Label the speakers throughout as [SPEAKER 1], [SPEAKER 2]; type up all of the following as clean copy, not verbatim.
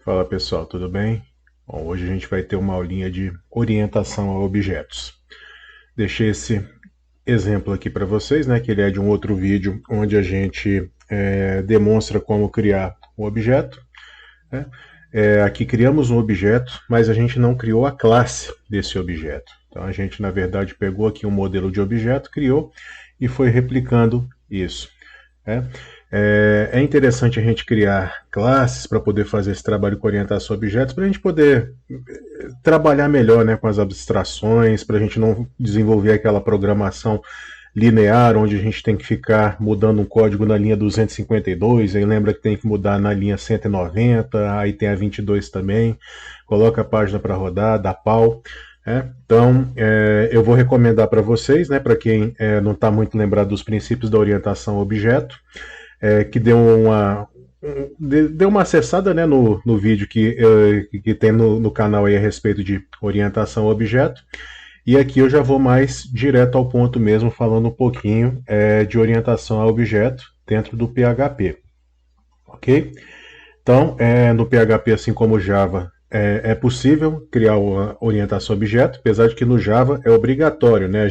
[SPEAKER 1] Fala pessoal, tudo bem? Bom, hoje a gente vai ter uma aulinha de orientação a objetos. Deixei esse exemplo aqui para vocês, né, que ele é de um outro vídeo onde a gente demonstra como criar um objeto. Né? Aqui criamos um objeto, mas a gente não criou a classe desse objeto. Então a gente, na verdade, pegou aqui um modelo de objeto, criou e foi replicando isso. Né? É interessante a gente criar classes para poder fazer esse trabalho com orientação a objetos, para a gente poder trabalhar melhor, né, com as abstrações, para a gente não desenvolver aquela programação linear, onde a gente tem que ficar mudando um código na linha 252, aí lembra que tem que mudar na linha 190, aí tem a 22 também, coloca a página para rodar, dá pau. Então, eu vou recomendar para vocês, né, para quem não está muito lembrado dos princípios da orientação a objeto, que deu uma acessada, né, no vídeo que tem no canal aí a respeito de orientação a objeto. E aqui eu já vou mais direto ao ponto mesmo, falando um pouquinho de orientação a objeto dentro do PHP. Ok? Então, no PHP, assim como o Java, é possível criar uma orientação a objeto, apesar de que no Java é obrigatório, né?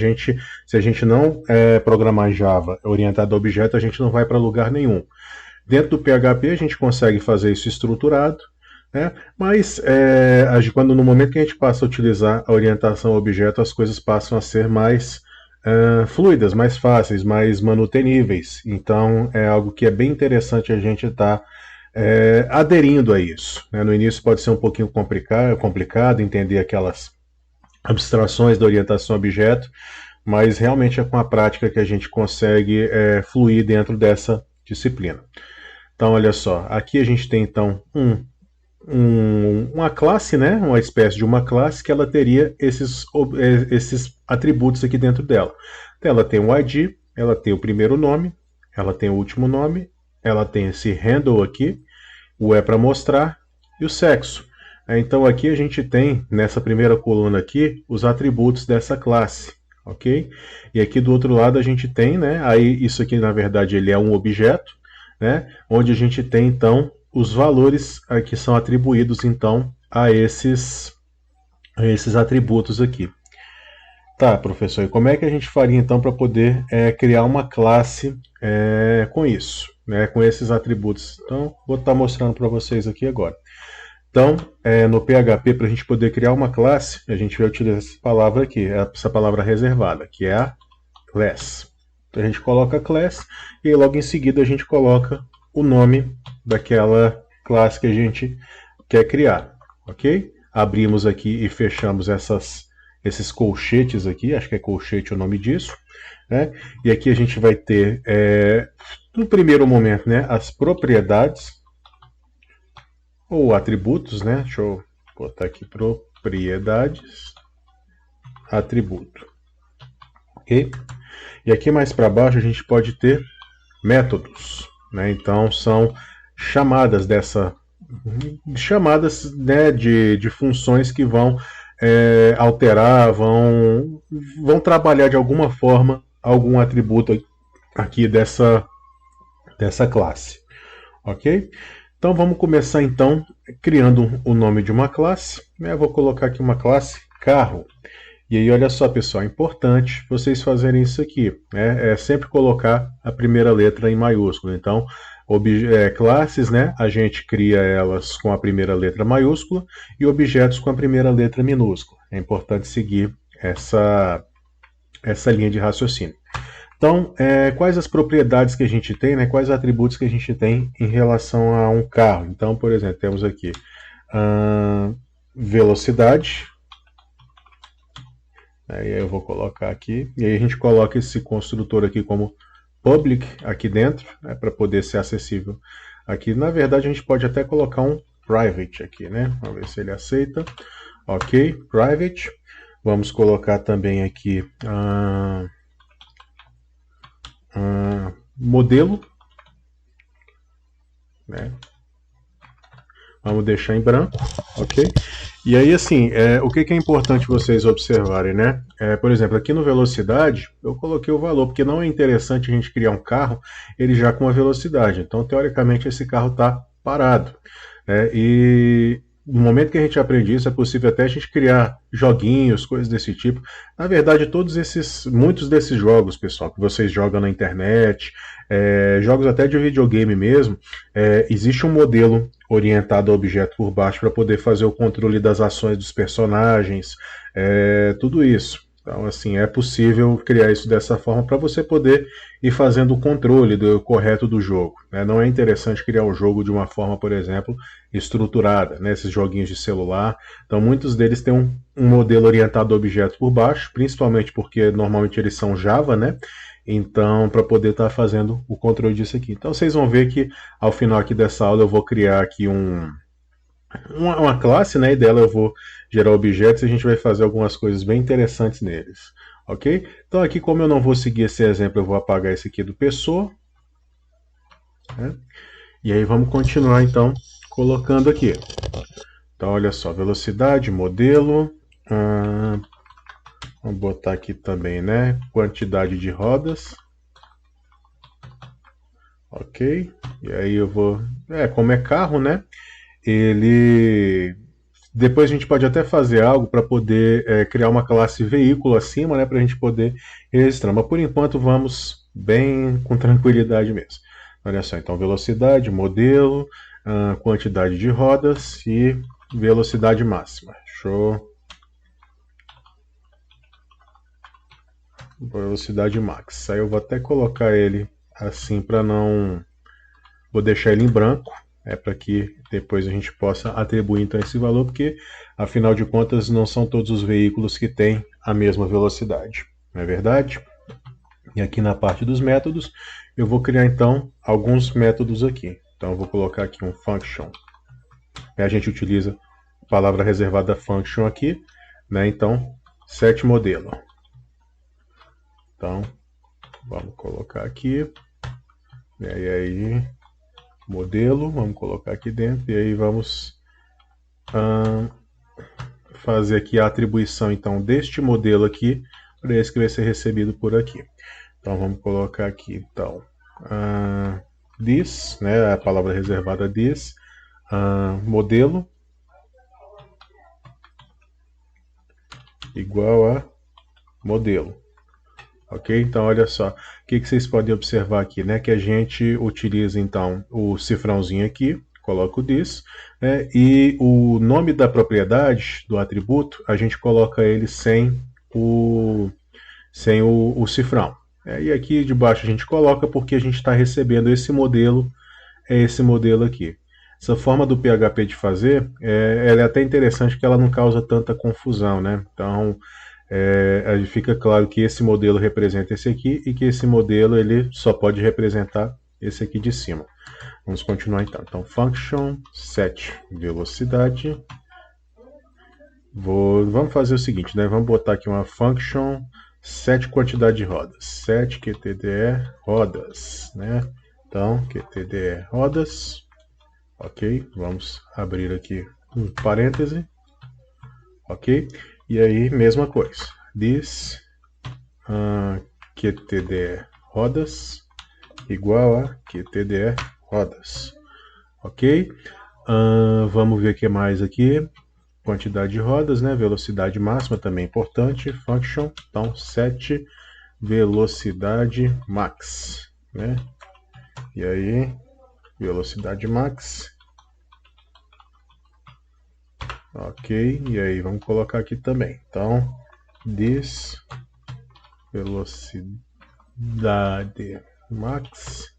[SPEAKER 1] Se a gente não programar Java orientado a objeto, a gente não vai para lugar nenhum. Dentro do PHP a gente consegue fazer isso estruturado, né? Mas quando no momento que a gente passa a utilizar a orientação a objeto, as coisas passam a ser mais fluidas, mais fáceis, mais manuteníveis. Então é algo que é bem interessante a gente estar aderindo a isso. Né? No início pode ser um pouquinho complicado entender aquelas abstrações da orientação a objeto, mas realmente é com a prática que a gente consegue fluir dentro dessa disciplina. Então, olha só, aqui a gente tem então uma classe, né? Uma espécie de uma classe que ela teria esses atributos aqui dentro dela. Então, ela tem o ID, ela tem o primeiro nome, ela tem o último nome, ela tem esse handle aqui, o para mostrar e o sexo. Então aqui a gente tem, nessa primeira coluna aqui, os atributos dessa classe, ok? E aqui do outro lado a gente tem, né? Aí isso aqui na verdade ele é um objeto, né? Onde a gente tem então os valores que são atribuídos então a esses atributos aqui. Tá, professor, e como é que a gente faria então para poder criar uma classe com isso, né, com esses atributos? Então, vou estar mostrando para vocês aqui agora. Então, no PHP, para a gente poder criar uma classe, a gente vai utilizar essa palavra aqui, essa palavra reservada, que é a class. Então, a gente coloca class e logo em seguida a gente coloca o nome daquela classe que a gente quer criar, ok? Abrimos aqui e fechamos esses colchetes aqui, acho que é colchete o nome disso, né? E aqui a gente vai ter, no primeiro momento, né, as propriedades, ou atributos, né? Deixa eu botar aqui, propriedades, atributo, ok? E aqui mais para baixo a gente pode ter métodos, né? Então são chamadas né, de funções que vão alterar, vão trabalhar de alguma forma algum atributo aqui dessa classe, ok? Então vamos começar então criando o nome de uma classe. Eu vou colocar aqui uma classe carro. E aí olha só pessoal, é importante vocês fazerem isso aqui, né? É sempre colocar a primeira letra em maiúsculo. Então classes, né, a gente cria elas com a primeira letra maiúscula e objetos com a primeira letra minúscula. É importante seguir essa linha de raciocínio. Então, quais as propriedades que a gente tem, né, quais atributos que a gente tem em relação a um carro? Então, por exemplo, temos aqui velocidade. Aí eu vou colocar aqui, e aí a gente coloca esse construtor aqui como public aqui dentro, né, para poder ser acessível aqui. Na verdade, a gente pode até colocar um private aqui, né? Vamos ver se ele aceita. Ok, private. Vamos colocar também aqui modelo, né? Vamos deixar em branco, ok? E aí, assim, o que é importante vocês observarem, né? Por exemplo, aqui no velocidade, eu coloquei o valor, porque não é interessante a gente criar um carro, ele já com a velocidade. Então, teoricamente, esse carro está parado. E no momento que a gente aprende isso, é possível até a gente criar joguinhos, coisas desse tipo. Na verdade, muitos desses jogos, pessoal, que vocês jogam na internet, jogos até de videogame mesmo, existe um modelo orientado a objeto por baixo para poder fazer o controle das ações dos personagens, tudo isso. Então, assim, é possível criar isso dessa forma para você poder ir fazendo o controle correto do jogo. Né? Não é interessante criar um jogo de uma forma, por exemplo, estruturada, né? Esses joguinhos de celular. Então, muitos deles têm um modelo orientado a objetos por baixo, principalmente porque normalmente eles são Java, né? Então, para poder estar fazendo o controle disso aqui. Então, vocês vão ver que ao final aqui dessa aula eu vou criar aqui uma classe, né? E dela eu vou gerar objetos e a gente vai fazer algumas coisas bem interessantes neles. Ok? Então aqui, como eu não vou seguir esse exemplo, eu vou apagar esse aqui do pessoa. Né? E aí vamos continuar então colocando aqui. Então olha só, velocidade, modelo. Vamos botar aqui também, né? Quantidade de rodas. Ok? E aí eu vou... como é carro, né? Depois a gente pode até fazer algo para poder criar uma classe veículo acima, né, para a gente poder registrar. Mas por enquanto vamos bem com tranquilidade mesmo. Olha só, então velocidade, modelo, quantidade de rodas e velocidade máxima. Show. Velocidade max. Aí eu vou até colocar ele assim para não... Vou deixar ele em branco. Para que depois a gente possa atribuir então esse valor, porque afinal de contas não são todos os veículos que têm a mesma velocidade, não é verdade? E aqui na parte dos métodos, eu vou criar então alguns métodos aqui. Então eu vou colocar aqui um function. A gente utiliza a palavra reservada function aqui, né? Então, set modelo. Então, vamos colocar aqui. E aí modelo, vamos colocar aqui dentro e aí vamos fazer aqui a atribuição então deste modelo aqui para esse que vai ser recebido por aqui. Então vamos colocar aqui então this, né, a palavra reservada this, modelo igual a modelo. Ok? Então olha só, o que vocês podem observar aqui, né? Que a gente utiliza então o cifrãozinho aqui, coloca o this, né? E o nome da propriedade, do atributo, a gente coloca ele sem o cifrão. E aqui debaixo a gente coloca porque a gente está recebendo esse modelo aqui. Essa forma do PHP de fazer, ela é até interessante porque ela não causa tanta confusão, né? Então, fica claro que esse modelo representa esse aqui e que esse modelo ele só pode representar esse aqui de cima. Vamos continuar então. Então, function set velocidade. Vamos fazer o seguinte, né? Vamos botar aqui uma function set quantidade de rodas. Set QTDE rodas, né? Então, QTDE rodas. Ok, vamos abrir aqui um parêntese. Ok, e aí mesma coisa. This QTDE rodas igual a QTDE rodas. Ok, vamos ver o que mais aqui. Quantidade de rodas, né? Velocidade máxima também é importante. Function, então set velocidade max, né? E aí, velocidade max. Ok, e aí vamos colocar aqui também. Então, this velocidade max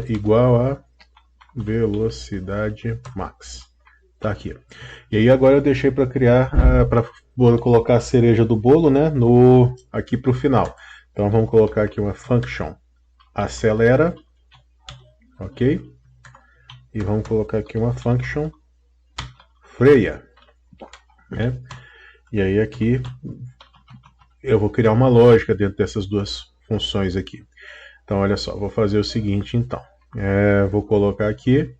[SPEAKER 1] igual a velocidade max. Tá aqui. E aí agora eu deixei para criar, para colocar a cereja do bolo, né? Aqui para o final. Então vamos colocar aqui uma function acelera, ok? E vamos colocar aqui uma function freia, né? E aí aqui eu vou criar uma lógica dentro dessas duas funções aqui. Então olha só, vou fazer o seguinte então. Vou colocar aqui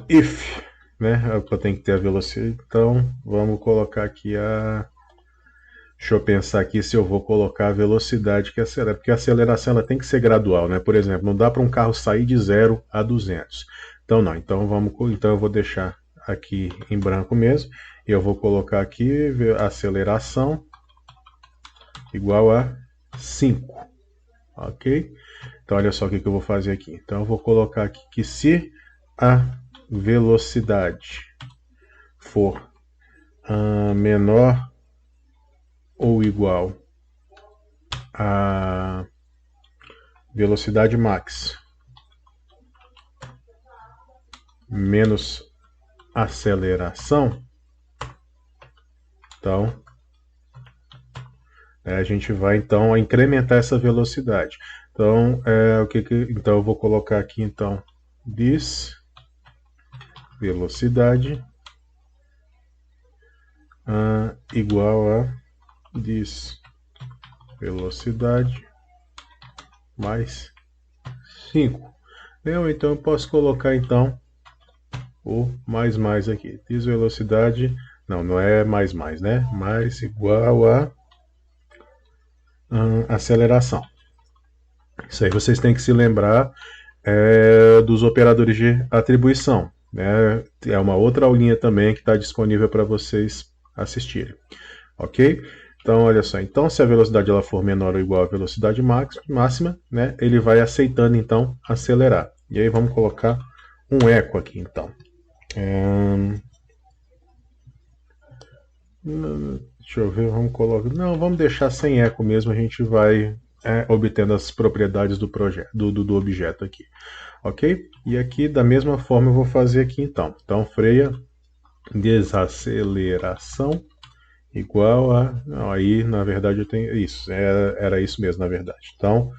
[SPEAKER 1] if, né? Eu tenho que ter a velocidade. Então vamos colocar aqui deixa eu pensar aqui se eu vou colocar a velocidade que acelera, porque a aceleração ela tem que ser gradual, né? Por exemplo, não dá para um carro sair de 0 a 200. Então não, então eu vou deixar aqui em branco mesmo, e eu vou colocar aqui aceleração igual a 5, ok? Então olha só o que eu vou fazer aqui. Então eu vou colocar aqui que se a velocidade for menor ou igual a velocidade max menos aceleração, então a gente vai então incrementar essa velocidade. Então então eu vou colocar aqui então this velocidade igual a this velocidade mais 5. Então eu posso colocar então o mais aqui. This velocidade, não é mais, né? Mais igual a aceleração. Isso aí vocês têm que se lembrar dos operadores de atribuição, né? É uma outra aulinha também que está disponível para vocês assistirem, ok? Então, olha só, então se a velocidade ela for menor ou igual à velocidade máxima, né, ele vai aceitando então acelerar. E aí vamos colocar um eco aqui então. Deixa eu ver, vamos colocar. Não, vamos deixar sem eco mesmo, a gente vai obtendo as propriedades do projeto, do objeto aqui. Ok? E aqui da mesma forma eu vou fazer aqui então. Então freia desaceleração igual a. Não, aí na verdade eu tenho isso. Era isso mesmo na verdade. Então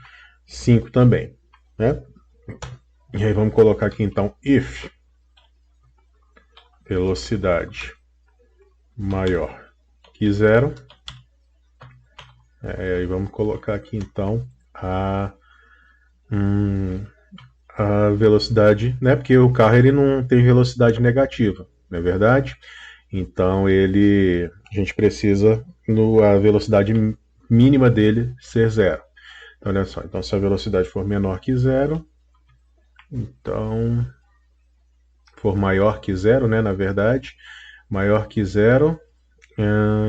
[SPEAKER 1] 5 também. Né? E aí vamos colocar aqui então if velocidade maior que 0. E vamos colocar aqui então a velocidade, né? Porque o carro ele não tem velocidade negativa, não é verdade? Então a gente precisa a velocidade mínima dele ser 0. Então olha só, então se a velocidade for menor que 0, então for maior que 0, né? Na verdade, maior que 0.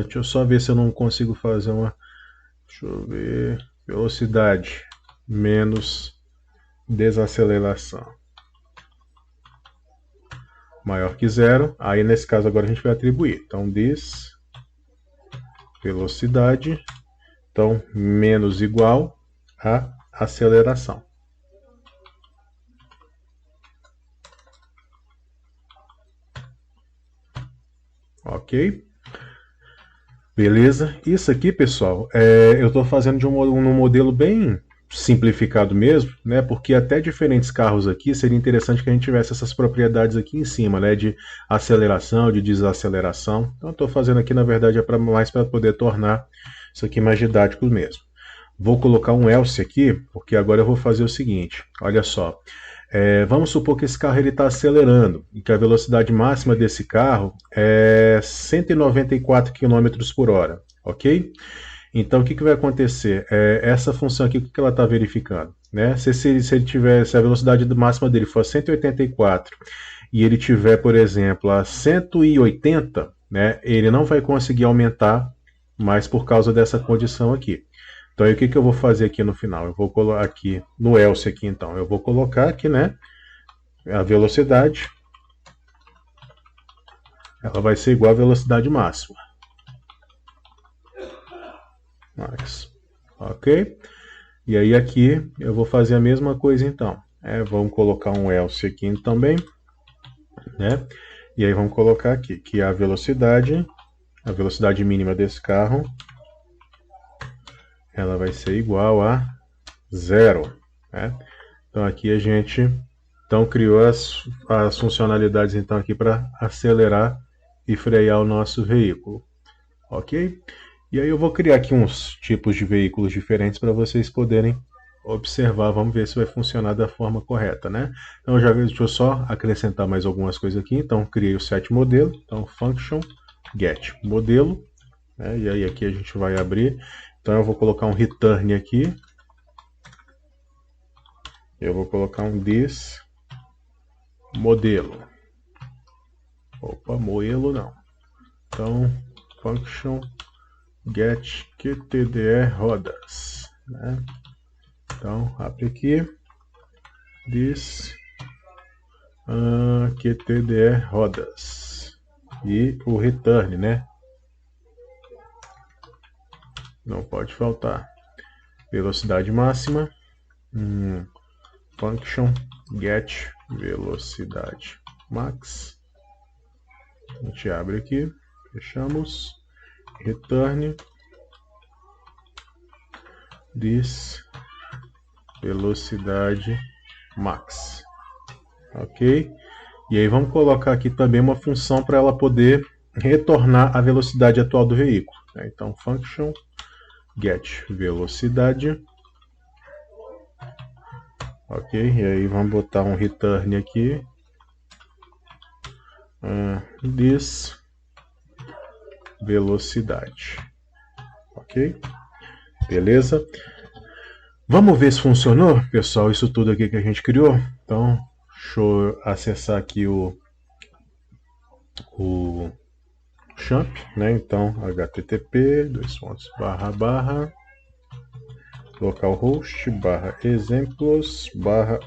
[SPEAKER 1] Deixa eu só ver se eu não consigo fazer uma. Deixa eu ver. Velocidade menos desaceleração maior que 0. Aí nesse caso agora a gente vai atribuir. Então this velocidade, então menos igual a aceleração. Ok? Beleza? Isso aqui, pessoal, eu estou fazendo de um modelo bem simplificado mesmo, né? Porque até diferentes carros aqui seria interessante que a gente tivesse essas propriedades aqui em cima, né? De aceleração, de desaceleração. Então, estou fazendo aqui, na verdade, mais para poder tornar isso aqui mais didático mesmo. Vou colocar um else aqui, porque agora eu vou fazer o seguinte. Olha só. Vamos supor que esse carro está acelerando e que a velocidade máxima desse carro é 194 km por hora, ok? Então o que vai acontecer? Essa função aqui, o que ela está verificando? Né? Se a velocidade máxima dele for 184 e ele tiver, por exemplo, a 180, né, ele não vai conseguir aumentar mais por causa dessa condição aqui. Então aí o que eu vou fazer aqui no final? Eu vou colocar aqui no else aqui então, eu vou colocar aqui, né, a velocidade, ela vai ser igual à velocidade máxima. Ok? E aí aqui eu vou fazer a mesma coisa então. Vamos colocar um else aqui também, né? E aí vamos colocar aqui que a velocidade mínima desse carro, ela vai ser igual a 0, né? Então aqui a gente criou as funcionalidades então aqui para acelerar e frear o nosso veículo, ok? E aí eu vou criar aqui uns tipos de veículos diferentes para vocês poderem observar. Vamos ver se vai funcionar da forma correta, né? Então deixa eu só acrescentar mais algumas coisas aqui. Então criei o set modelo, então function get modelo, né? E aí aqui a gente vai abrir. Então eu vou colocar um return aqui. Eu vou colocar um this modelo. Opa, moelo não. Então, function get QTDE rodas, né? Então, abre aqui, this QTDE rodas e o return, né? Não pode faltar. Velocidade máxima, function get velocidade max. A gente abre aqui, fechamos, return this velocidade max, ok? E aí vamos colocar aqui também uma função para ela poder retornar a velocidade atual do veículo, né? Então function get velocidade, ok? E aí vamos botar um return aqui, this velocidade, ok? Beleza? Vamos ver se funcionou, pessoal, isso tudo aqui que a gente criou. Então, deixa eu acessar aqui o champ, né? Então, http localhost exemplos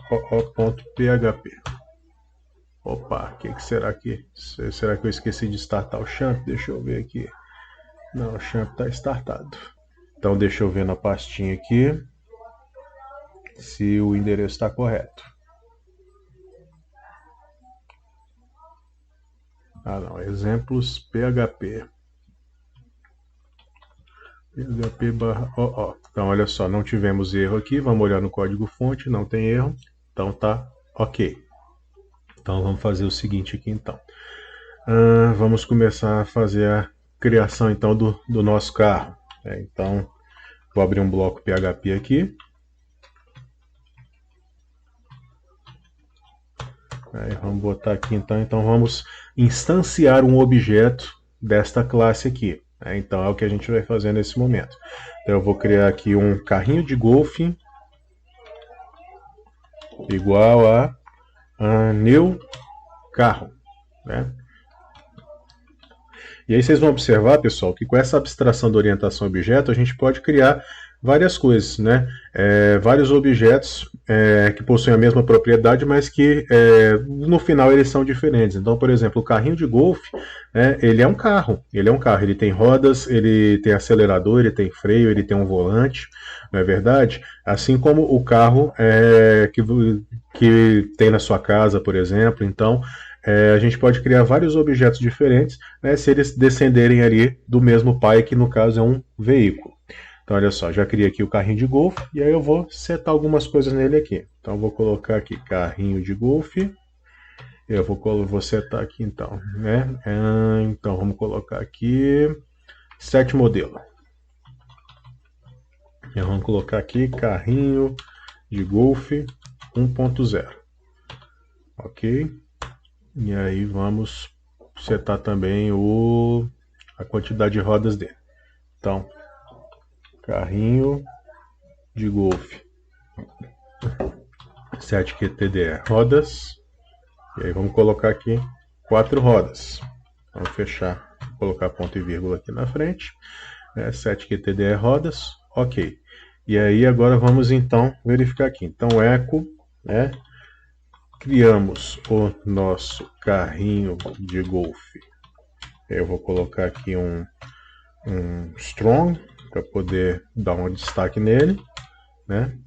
[SPEAKER 1] oo.php. Opa, o que será que? Será que eu esqueci de startar o champ? Deixa eu ver aqui. Não, o champ está startado. Então, deixa eu ver na pastinha aqui se o endereço está correto. Ah, não, exemplos PHP. PHP/oo. Então, olha só, não tivemos erro aqui. Vamos olhar no código-fonte, não tem erro. Então, tá ok. Então, vamos fazer o seguinte aqui, então. Vamos começar a fazer a criação, então, do nosso carro. Então, vou abrir um bloco PHP aqui. Aí vamos botar aqui, então vamos instanciar um objeto desta classe aqui. Então é o que a gente vai fazer nesse momento. Então eu vou criar aqui um carrinho de golfe igual a new carro, né? E aí vocês vão observar, pessoal, que com essa abstração da orientação objeto, a gente pode criar várias coisas, né? Vários objetos que possuem a mesma propriedade, mas que no final eles são diferentes. Então, por exemplo, o carrinho de golfe, né, ele é um carro, ele tem rodas, ele tem acelerador, ele tem freio, ele tem um volante, não é verdade? Assim como o carro que tem na sua casa, por exemplo. Então, a gente pode criar vários objetos diferentes, né, se eles descenderem ali do mesmo pai, que no caso é um veículo. Então, olha só, já criei aqui o carrinho de golfe, e aí eu vou setar algumas coisas nele aqui. Então, eu vou colocar aqui carrinho de golfe, eu vou setar aqui então, né? Então, vamos colocar aqui set modelo. E vamos colocar aqui carrinho de golfe 1.0, ok? E aí vamos setar também a quantidade de rodas dele. Então, carrinho de golfe set QTDE rodas. E aí vamos colocar aqui 4 rodas. Vamos fechar, colocar ponto e vírgula aqui na frente. Set QTDE rodas, ok. E aí agora vamos então verificar aqui. Então echo, né? Criamos o nosso carrinho de golfe. Eu vou colocar aqui um strong para poder dar um destaque nele, né?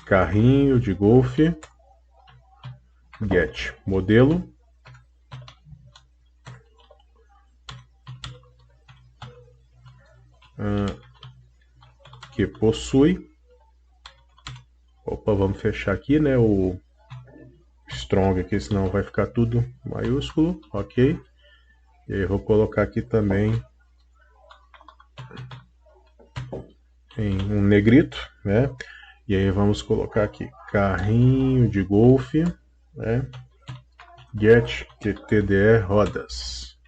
[SPEAKER 1] Carrinho de golfe get modelo que possui. Opa, vamos fechar aqui, né, o strong aqui, senão vai ficar tudo maiúsculo, ok? E aí eu vou colocar aqui também em um negrito, né? E aí vamos colocar aqui carrinho de golfe, né? Get QTDE rodas.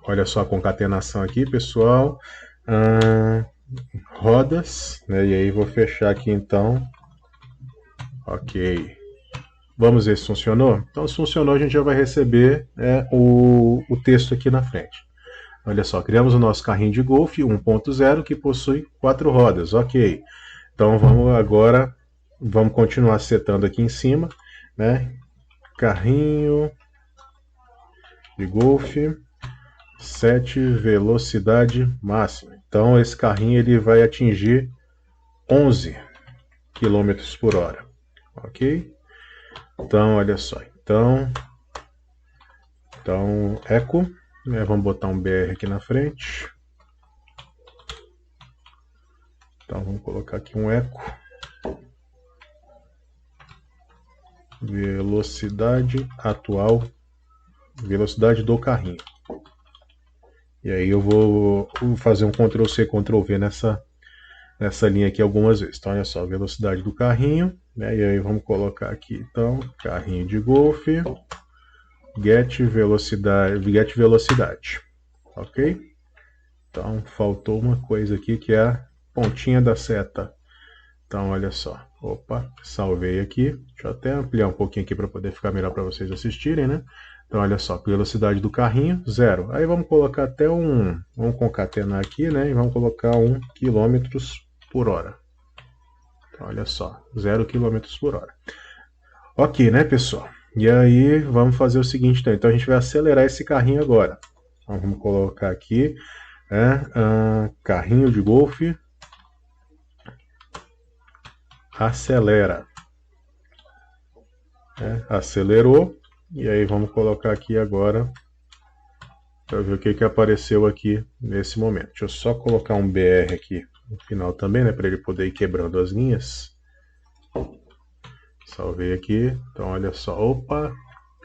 [SPEAKER 1] Olha só a concatenação aqui, pessoal. Rodas, né? E aí vou fechar aqui então Ok. Vamos ver se funcionou? Então, se funcionou, a gente já vai receber o texto aqui na frente. Olha só, criamos o nosso carrinho de golfe 1.0 que possui 4 rodas. Ok. Então, vamos continuar setando aqui em cima, né? Carrinho de golfe 7 velocidade máxima. Então, esse carrinho ele vai atingir 11 km por hora. Ok? Então, olha só. Então eco, né? Vamos botar um BR aqui na frente. Então, vamos colocar aqui um eco. Velocidade atual, velocidade do carrinho. E aí eu vou fazer um Ctrl+C, Ctrl+V nessa linha aqui algumas vezes. Então, olha só, velocidade do carrinho, né? E aí vamos colocar aqui, então, carrinho de golfe, get velocidade, ok? Então, faltou uma coisa aqui que é a pontinha da seta. Então, olha só, opa, salvei aqui. Deixa eu até ampliar um pouquinho aqui para poder ficar melhor para vocês assistirem, né? Então, olha só, velocidade do carrinho, 0. Aí vamos colocar até vamos concatenar aqui, né? E vamos colocar 1 km por hora. Então, olha só, 0 km por hora. Ok, né, pessoal? E aí, vamos fazer o seguinte, então a gente vai acelerar esse carrinho agora. Então, vamos colocar aqui, carrinho de golfe, acelera. Acelerou. E aí vamos colocar aqui agora para ver o que apareceu aqui nesse momento. Deixa eu só colocar um BR aqui no final também, né, para ele poder ir quebrando as linhas. Salvei aqui. Então olha só, opa,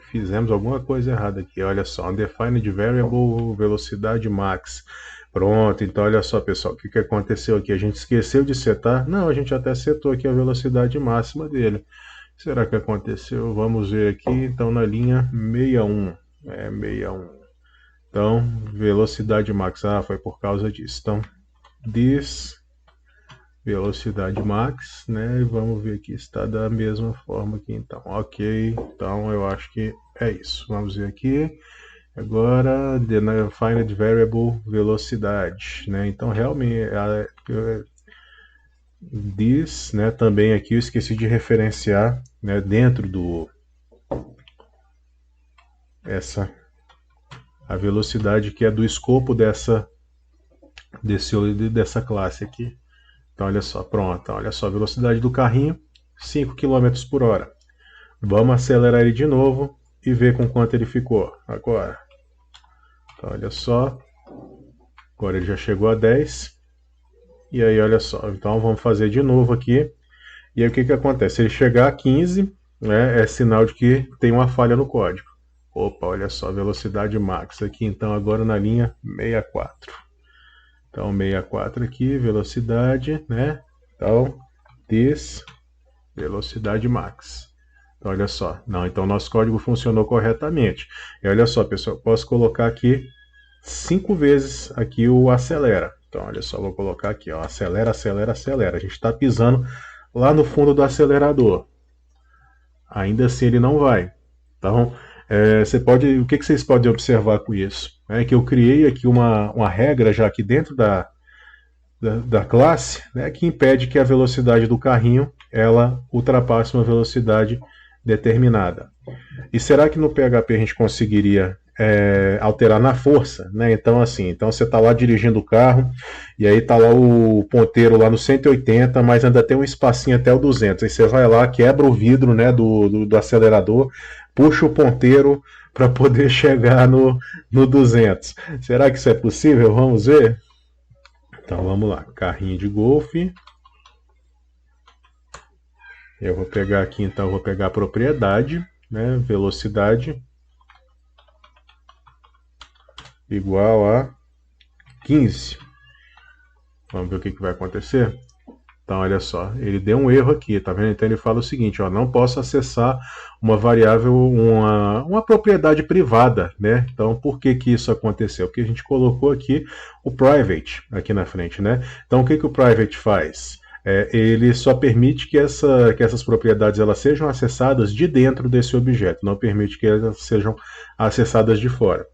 [SPEAKER 1] fizemos alguma coisa errada aqui. Olha só, undefined variable velocidade max. Pronto, então olha só, pessoal, o que aconteceu aqui? A gente esqueceu de setar? Não, a gente até setou aqui a velocidade máxima dele. Será que aconteceu? Vamos ver aqui, então na linha 61. 61. Então, velocidade max, foi por causa disso. Então, this, velocidade max, né? E vamos ver aqui, está da mesma forma aqui, então. Ok, então eu acho que é isso. Vamos ver aqui. Agora, defined variable velocidade, né? Então, realmente, this, né, também aqui eu esqueci de referenciar, né, dentro do a velocidade que é do escopo dessa classe aqui. Então olha só, pronto, olha só a velocidade do carrinho, 5 km por hora. Vamos acelerar ele de novo e ver com quanto ele ficou agora. Então olha só, agora ele já chegou a 10. E aí, olha só, então vamos fazer de novo aqui. E aí o que acontece? Se ele chegar a 15, né, é sinal de que tem uma falha no código. Opa, olha só, velocidade max aqui, então agora na linha 64. Então 64 aqui, velocidade, né? Então, this, velocidade max. Então olha só, não, então nosso código funcionou corretamente. E olha só, pessoal, posso colocar aqui 5 vezes aqui o acelera. Então, olha só, vou colocar aqui, ó, acelera, acelera, acelera. A gente está pisando lá no fundo do acelerador. Ainda assim ele não vai. Então, o que vocês podem observar com isso? É que eu criei aqui uma regra já aqui dentro da classe, né, que impede que a velocidade do carrinho ela ultrapasse uma velocidade determinada. E será que no PHP a gente conseguiria alterar na força, né? Então assim, então você está lá dirigindo o carro e aí está lá o ponteiro lá no 180, mas ainda tem um espacinho até o 200. Aí você vai lá, quebra o vidro, né, do acelerador, puxa o ponteiro para poder chegar no 200. Será que isso é possível? Vamos ver? Então vamos lá, carrinho de golfe. Eu vou pegar aqui, então vou pegar a propriedade, né, velocidade igual a 15. Vamos ver o que vai acontecer? Então, olha só, ele deu um erro aqui, tá vendo? Então ele fala o seguinte, ó, não posso acessar uma variável, uma propriedade privada, né? Então, por que isso aconteceu? Porque a gente colocou aqui o private aqui na frente, né? Então, o que o private faz? Ele só permite que essas propriedades elas sejam acessadas de dentro desse objeto, não permite que elas sejam acessadas de fora.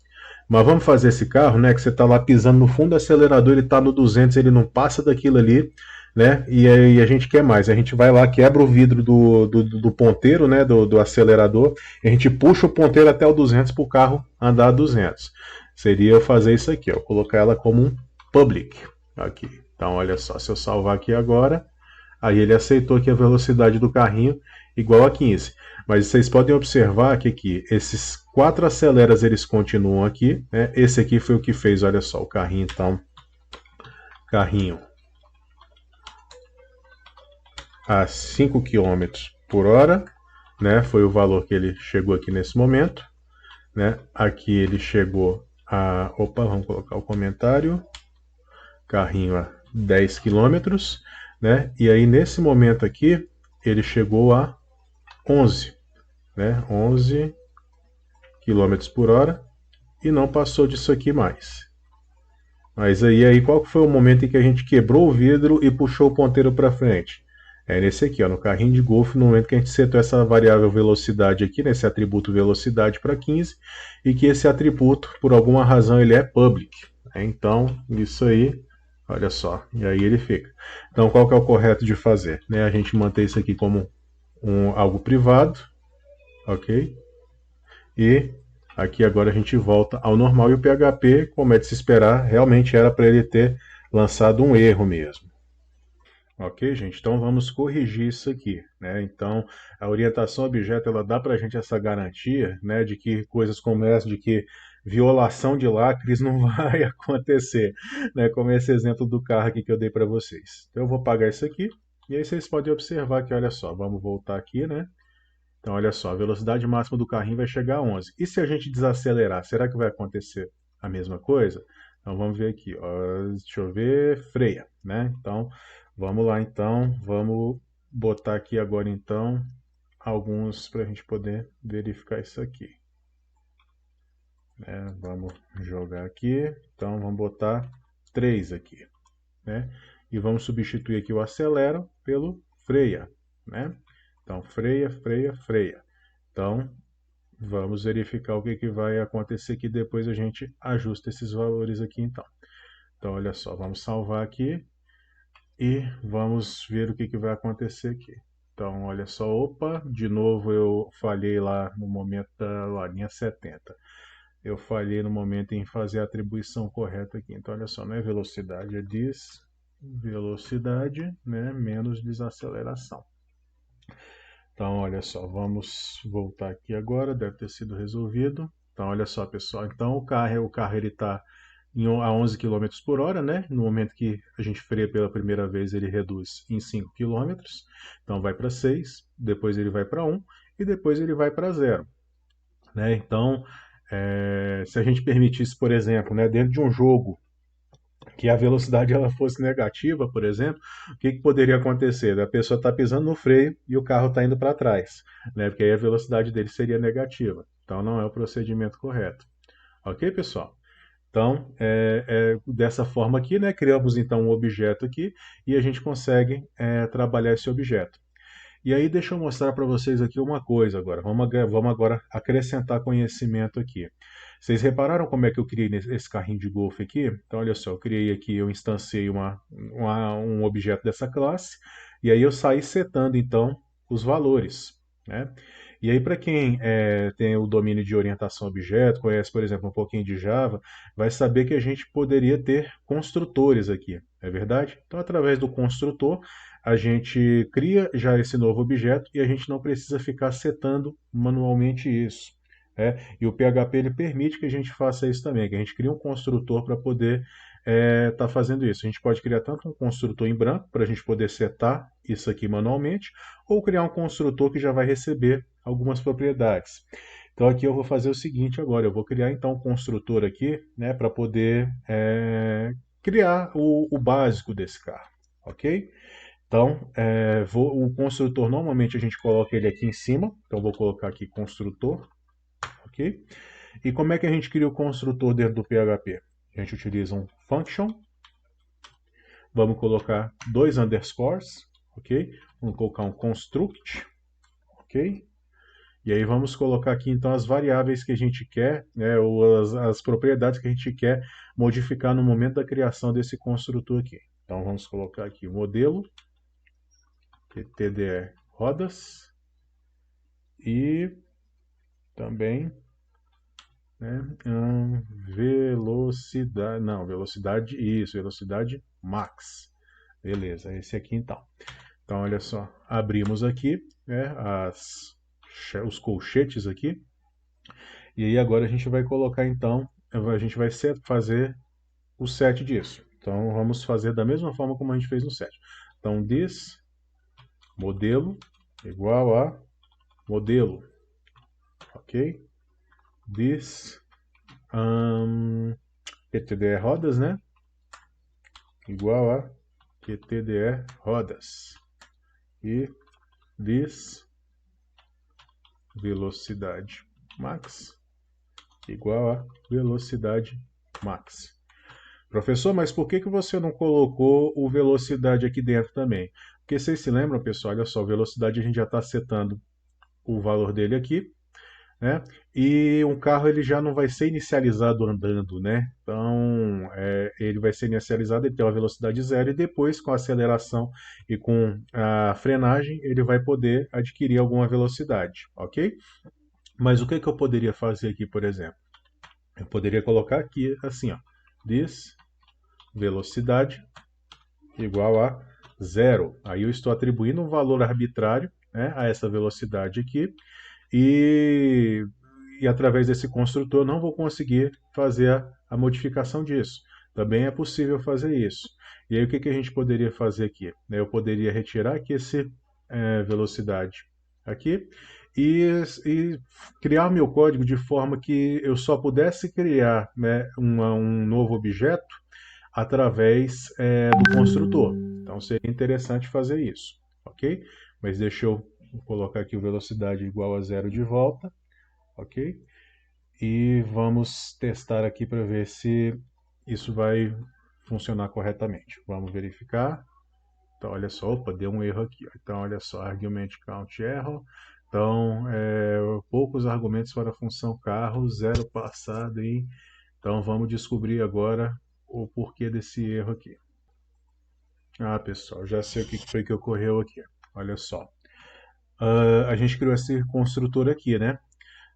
[SPEAKER 1] Mas vamos fazer esse carro, né? Que você está lá pisando no fundo do acelerador, ele está no 200, ele não passa daquilo ali, né? E aí a gente quer mais. A gente vai lá, quebra o vidro do ponteiro, né? Do acelerador, e a gente puxa o ponteiro até o 200 para o carro andar a 200. Seria eu fazer isso aqui, ó, colocar ela como um public. Aqui. Então, olha só, se eu salvar aqui agora, aí ele aceitou aqui a velocidade do carrinho igual a 15. Mas vocês podem observar que aqui, esses 4 aceleras eles continuam aqui, né? Esse aqui foi o que fez, olha só, o carrinho então, carrinho a 5 km por hora, né? Foi o valor que ele chegou aqui nesse momento, né? Aqui ele chegou a, opa, vamos colocar o comentário, carrinho a 10 km, né? E aí nesse momento aqui, ele chegou a 11, né? 11 km por hora e não passou disso aqui mais. Mas aí qual foi o momento em que a gente quebrou o vidro e puxou o ponteiro para frente? É nesse aqui, ó, no carrinho de golfe, no momento que a gente setou essa variável velocidade aqui, nesse atributo velocidade para 15, e que esse atributo, por alguma razão, ele é public. Então, isso aí, olha só, e aí ele fica. Então, qual que é o correto de fazer? Né? A gente manter isso aqui como algo privado, ok? E aqui agora a gente volta ao normal e o PHP, como é de se esperar, realmente era para ele ter lançado um erro mesmo. Ok, gente? Então vamos corrigir isso aqui, né? Então a orientação a objeto ela dá para a gente essa garantia, né, de que coisas como essa, de que violação de lacres não vai acontecer, né? Como esse exemplo do carro aqui que eu dei para vocês. Então eu vou apagar isso aqui e aí vocês podem observar que, olha só, vamos voltar aqui, né? Então, olha só, a velocidade máxima do carrinho vai chegar a 11. E se a gente desacelerar, será que vai acontecer a mesma coisa? Então, vamos ver aqui. Ó, deixa eu ver, freia, né? Então, vamos lá, então. Vamos botar aqui agora, então, alguns para a gente poder verificar isso aqui. Vamos jogar aqui. Então, vamos botar 3 aqui, né? E vamos substituir aqui o acelera pelo freia, né? Então, freia, freia, freia. Então, vamos verificar o que vai acontecer aqui, depois a gente ajusta esses valores aqui então. Então, olha só, vamos salvar aqui e vamos ver o que vai acontecer aqui. Então, olha só, opa, de novo eu falhei lá no momento da linha 70. Eu falhei no momento em fazer a atribuição correta aqui. Então, olha só, não é velocidade, é velocidade, né, menos desaceleração. Então, olha só, vamos voltar aqui agora, deve ter sido resolvido. Então, olha só, pessoal, então o carro ele está a 11 km por hora, né? No momento que a gente freia pela primeira vez, ele reduz em 5 km. Então, vai para 6, depois ele vai para 1 e depois ele vai para 0. Né? Então, se a gente permitisse, por exemplo, né, dentro de um jogo, que a velocidade ela fosse negativa, por exemplo, o que poderia acontecer? A pessoa está pisando no freio e o carro está indo para trás, né? Porque aí a velocidade dele seria negativa. Então não é o procedimento correto. Ok, pessoal? Então, dessa forma aqui, né, criamos então um objeto aqui e a gente consegue trabalhar esse objeto. E aí deixa eu mostrar para vocês aqui uma coisa agora. Vamos agora acrescentar conhecimento aqui. Vocês repararam como é que eu criei esse carrinho de golfe aqui? Então, olha só, eu criei aqui, eu instanciei um objeto dessa classe, e aí eu saí setando, então, os valores, né? E aí, para quem tem o domínio de orientação a objeto, conhece, por exemplo, um pouquinho de Java, vai saber que a gente poderia ter construtores aqui, é verdade? Então, através do construtor, a gente cria já esse novo objeto e a gente não precisa ficar setando manualmente isso. E o PHP ele permite que a gente faça isso também, que a gente crie um construtor para poder estar fazendo isso. A gente pode criar tanto um construtor em branco para a gente poder setar isso aqui manualmente, ou criar um construtor que já vai receber algumas propriedades. Então aqui eu vou fazer o seguinte agora, eu vou criar então um construtor aqui, né, para poder criar o básico desse carro, ok? Então, o construtor, normalmente a gente coloca ele aqui em cima, então vou colocar aqui construtor, ok? E como é que a gente cria o construtor dentro do PHP? A gente utiliza um function, Vamos colocar 2 underscores, ok? Vamos colocar um construct, ok? E aí vamos colocar aqui então as variáveis que a gente quer, né, ou as propriedades que a gente quer modificar no momento da criação desse construtor aqui. Então vamos colocar aqui o modelo, TDE rodas, e também, né, velocidade max. Beleza, esse aqui então. Então olha só, abrimos aqui, né, os colchetes aqui, e aí agora a gente vai colocar então, a gente vai fazer o set disso. Então vamos fazer da mesma forma como a gente fez no set. Então this modelo igual a modelo, ok? This QTDE rodas, né? Igual a QTDE rodas. E this velocidade max igual a velocidade max. Professor, mas por que você não colocou o velocidade aqui dentro também? Porque vocês se lembram, pessoal, olha só, velocidade a gente já está setando o valor dele aqui, né? E um carro ele já não vai ser inicializado andando, né? Então ele vai ser inicializado, ele tem uma velocidade zero e depois com a aceleração e com a frenagem ele vai poder adquirir alguma velocidade, ok? Mas o que eu poderia fazer aqui, por exemplo? Eu poderia colocar aqui assim, ó, this velocidade igual a zero. Aí eu estou atribuindo um valor arbitrário, né, a essa velocidade aqui e através desse construtor não vou conseguir fazer a modificação disso. Também é possível fazer isso. E aí o que a gente poderia fazer aqui? Eu poderia retirar aqui esse velocidade aqui e criar o meu código de forma que eu só pudesse criar, né, um novo objeto através do construtor. Então seria interessante fazer isso, ok? Mas deixa eu colocar aqui o velocidade igual a zero de volta, ok? E vamos testar aqui para ver se isso vai funcionar corretamente. Vamos verificar. Então, olha só, opa, deu um erro aqui. Então, olha só, argument count error. Então, poucos argumentos para a função carro, zero passado. Então, vamos descobrir agora o porquê desse erro aqui. Ah, pessoal, já sei o que foi que ocorreu aqui. Olha só. A gente criou esse construtor aqui, né?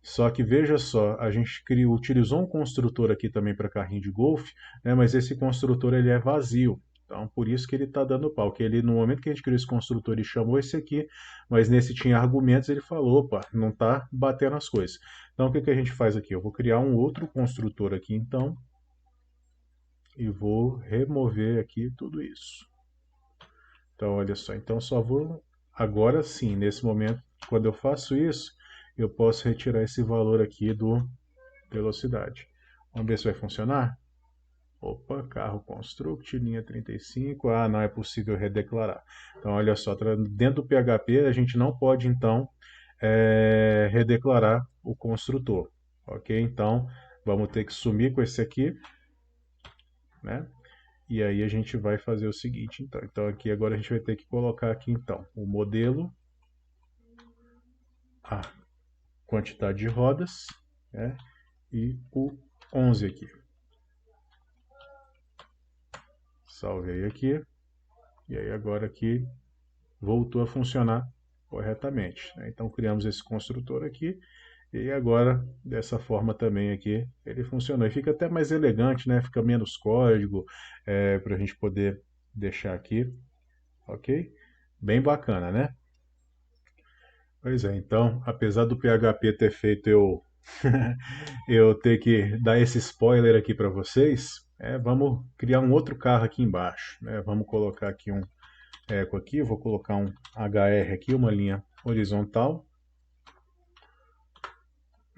[SPEAKER 1] Só que veja só, a gente utilizou um construtor aqui também para carrinho de golfe, né? Mas esse construtor ele é vazio. Então, por isso que ele está dando pau. Que ele, no momento que a gente criou esse construtor, ele chamou esse aqui, mas nesse tinha argumentos, ele falou, opa, não está batendo as coisas. Então, o que a gente faz aqui? Eu vou criar um outro construtor aqui, então, e vou remover aqui tudo isso. Então, olha só, então só vou, agora sim, nesse momento, quando eu faço isso, eu posso retirar esse valor aqui do velocidade. Vamos ver se vai funcionar? Opa, carro construct, linha 35, não é possível redeclarar. Então, olha só, dentro do PHP a gente não pode, então, redeclarar o construtor, ok? Então, vamos ter que sumir com esse aqui, né? E aí a gente vai fazer o seguinte, então. Então aqui agora a gente vai ter que colocar aqui, então, o modelo, a quantidade de rodas, né? E o 11 aqui. Salvei aqui. E aí agora aqui voltou a funcionar corretamente, né? Então criamos esse construtor aqui. E agora, dessa forma também aqui, ele funcionou. E fica até mais elegante, né? Fica menos código para a gente poder deixar aqui, ok? Bem bacana, né? Pois é, então, apesar do PHP ter feito eu ter que dar esse spoiler aqui para vocês, vamos criar um outro carro aqui embaixo, né? Vamos colocar aqui um eco aqui, vou colocar um HR aqui, uma linha horizontal,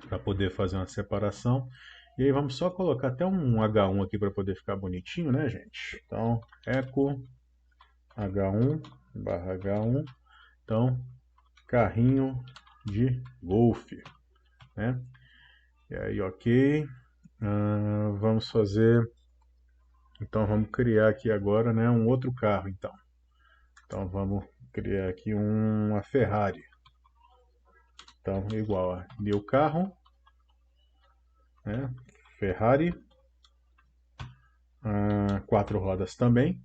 [SPEAKER 1] para poder fazer uma separação. E aí vamos só colocar até um H1 aqui para poder ficar bonitinho, né, gente? Então, eco H1 barra H1, então, carrinho de golfe, né? E aí, ok. Vamos fazer Então vamos criar aqui agora, né, um outro carro, então. Então vamos criar aqui uma Ferrari. Então igual a meu carro, né, Ferrari, 4 rodas também,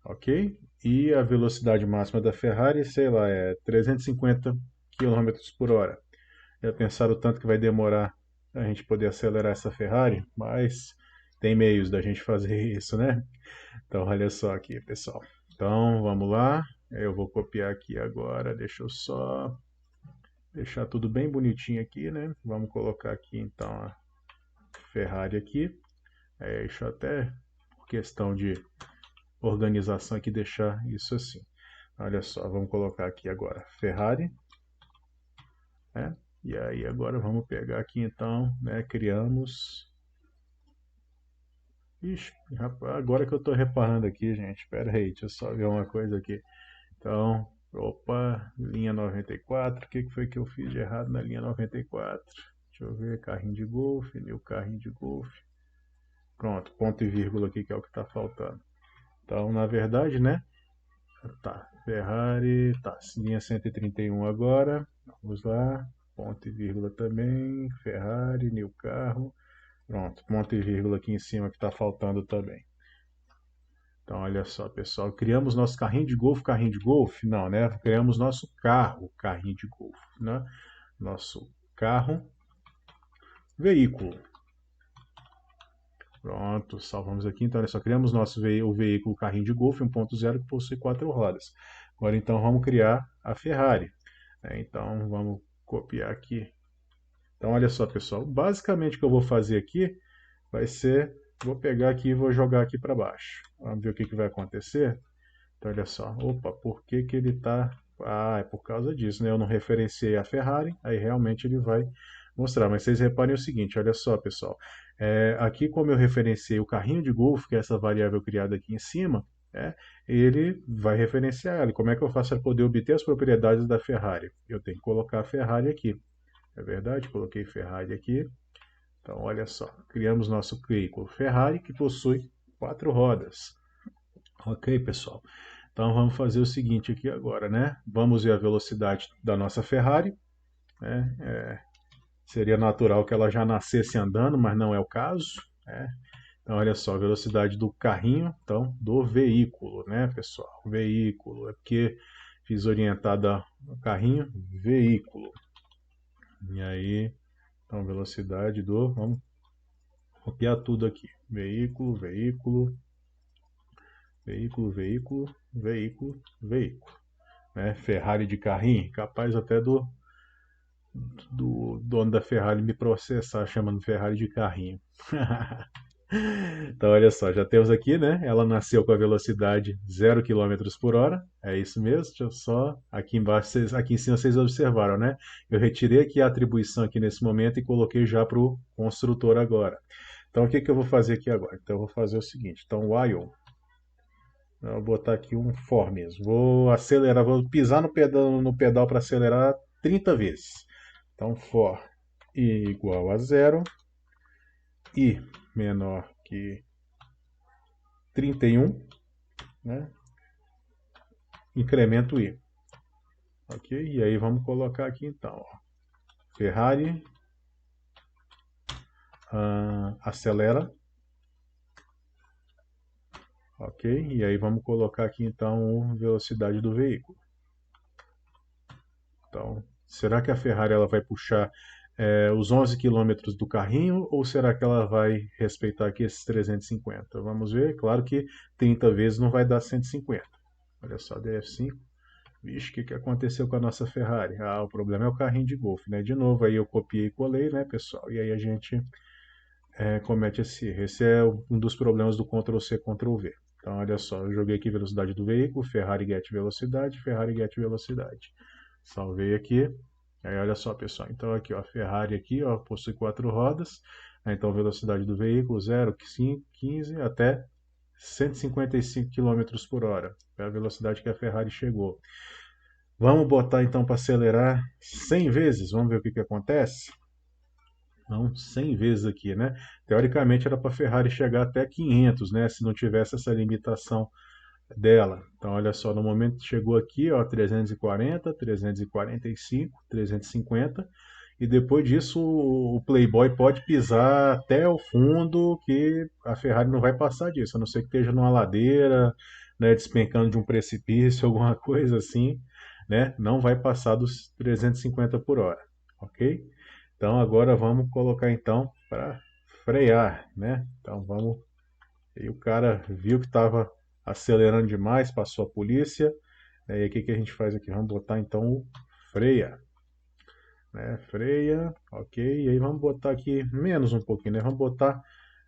[SPEAKER 1] ok? E a velocidade máxima da Ferrari, sei lá, é 350 km por hora. Já pensaram o tanto que vai demorar a gente poder acelerar essa Ferrari? Mas tem meios da gente fazer isso, né? Então olha só aqui, pessoal. Então vamos lá. Eu vou copiar aqui agora. Deixa eu só deixar tudo bem bonitinho aqui, né? Vamos colocar aqui então a Ferrari aqui. Deixa eu até, por questão de organização aqui, deixar isso assim. Olha só, vamos colocar aqui agora Ferrari, né? E aí agora vamos pegar aqui então, né? Criamos. Ixi, rapaz, agora que eu estou reparando aqui, gente, espera aí, deixa eu só ver uma coisa aqui. Então, opa, linha 94, o que foi que eu fiz de errado na linha 94? Deixa eu ver, carrinho de golfe, meu carrinho de golfe. Pronto, ponto e vírgula aqui que é o que está faltando. Então, na verdade, né? Tá, Ferrari, tá, linha 131 agora. Vamos lá, ponto e vírgula também. Ferrari, new carro. Pronto, ponto e vírgula aqui em cima que está faltando também. Então, olha só, pessoal, criamos nosso carrinho de golfe? Não, né? Criamos nosso carro, carrinho de golfe, né? Nosso carro, veículo. Pronto, salvamos aqui. Então, olha só, criamos o veículo carrinho de golfe 1.0 que possui 4 rodas. Agora, então, vamos criar a Ferrari. Então, vamos copiar aqui. Então, olha só, pessoal, basicamente o que eu vou fazer aqui vai ser, vou pegar aqui e vou jogar aqui para baixo. Vamos ver o que vai acontecer. Então, olha só, opa, por que que ele está... Ah, é por causa disso, né? Eu não referenciei a Ferrari, aí realmente ele vai mostrar. Mas vocês reparem o seguinte, olha só, pessoal. Aqui, como eu referenciei o carrinho de golfe, que é essa variável criada aqui em cima, ele vai referenciar ela. E como é que eu faço para poder obter as propriedades da Ferrari? Eu tenho que colocar a Ferrari aqui. É verdade? Coloquei Ferrari aqui. Então, olha só, criamos nosso veículo Ferrari que possui 4 rodas. Ok, pessoal? Então vamos fazer o seguinte aqui agora, né? Vamos ver a velocidade da nossa Ferrari, né? Seria natural que ela já nascesse andando, mas não é o caso, né? Então olha só, a velocidade do carrinho, então do veículo, né, pessoal? Veículo, é porque fiz orientada o carrinho, veículo. E aí, então velocidade do, vamos copiar tudo aqui. Veículo, veículo, veículo, veículo, veículo, veículo. Né? Ferrari de carrinho, capaz até do dono da Ferrari me processar chamando Ferrari de carrinho. Então, olha só, já temos aqui, né? Ela nasceu com a velocidade 0 km por hora. É isso mesmo. Deixa eu só. Aqui embaixo, aqui em cima vocês observaram, né? Eu retirei aqui a atribuição aqui nesse momento e coloquei já para o construtor agora. Então, o que que eu vou fazer aqui agora? Então, eu vou fazer o seguinte. Então, while. Eu vou botar aqui um for mesmo. Vou acelerar, vou pisar no pedal para acelerar 30 vezes. Então, for i igual a zero, i menor que 31, né? Incremento i. Ok? E aí vamos colocar aqui então, ó. Ferrari acelera. Ok? E aí vamos colocar aqui então a velocidade do veículo. Então, será que a Ferrari ela vai puxar os 11 km do carrinho ou será que ela vai respeitar aqui esses 350? Vamos ver. Claro que 30 vezes não vai dar 150. Olha só, DF5. Vixe, o que aconteceu com a nossa Ferrari? Ah, o problema é o carrinho de golfe, né? De novo, aí eu copiei e colei, né, pessoal? E aí a gente comete esse erro. Esse é um dos problemas do Ctrl+C, Ctrl+V. Então, olha só, eu joguei aqui velocidade do veículo, Ferrari get velocidade, Ferrari get velocidade. Salvei aqui. Aí olha só, pessoal. Então aqui, ó, a Ferrari aqui, ó, possui 4 rodas. Então velocidade do veículo 0, 15 até 155 km por hora. É a velocidade que a Ferrari chegou. Vamos botar então para acelerar 100 vezes. Vamos ver o que acontece. Não, 100 vezes aqui, né? Teoricamente era para a Ferrari chegar até 500, né? Se não tivesse essa limitação dela. Então, olha só, no momento que chegou aqui, ó, 340, 345, 350, e depois disso o Playboy pode pisar até o fundo, que a Ferrari não vai passar disso, a não ser que esteja numa ladeira, né, despencando de um precipício, alguma coisa assim, né? Não vai passar dos 350 por hora, ok? Então agora vamos colocar então para frear, né? Então vamos. E o cara viu que estava acelerando demais, passou a polícia. E aí o que, que a gente faz aqui? Vamos botar então o freia, né? Freia, ok. E aí vamos botar aqui menos um pouquinho, né? Vamos botar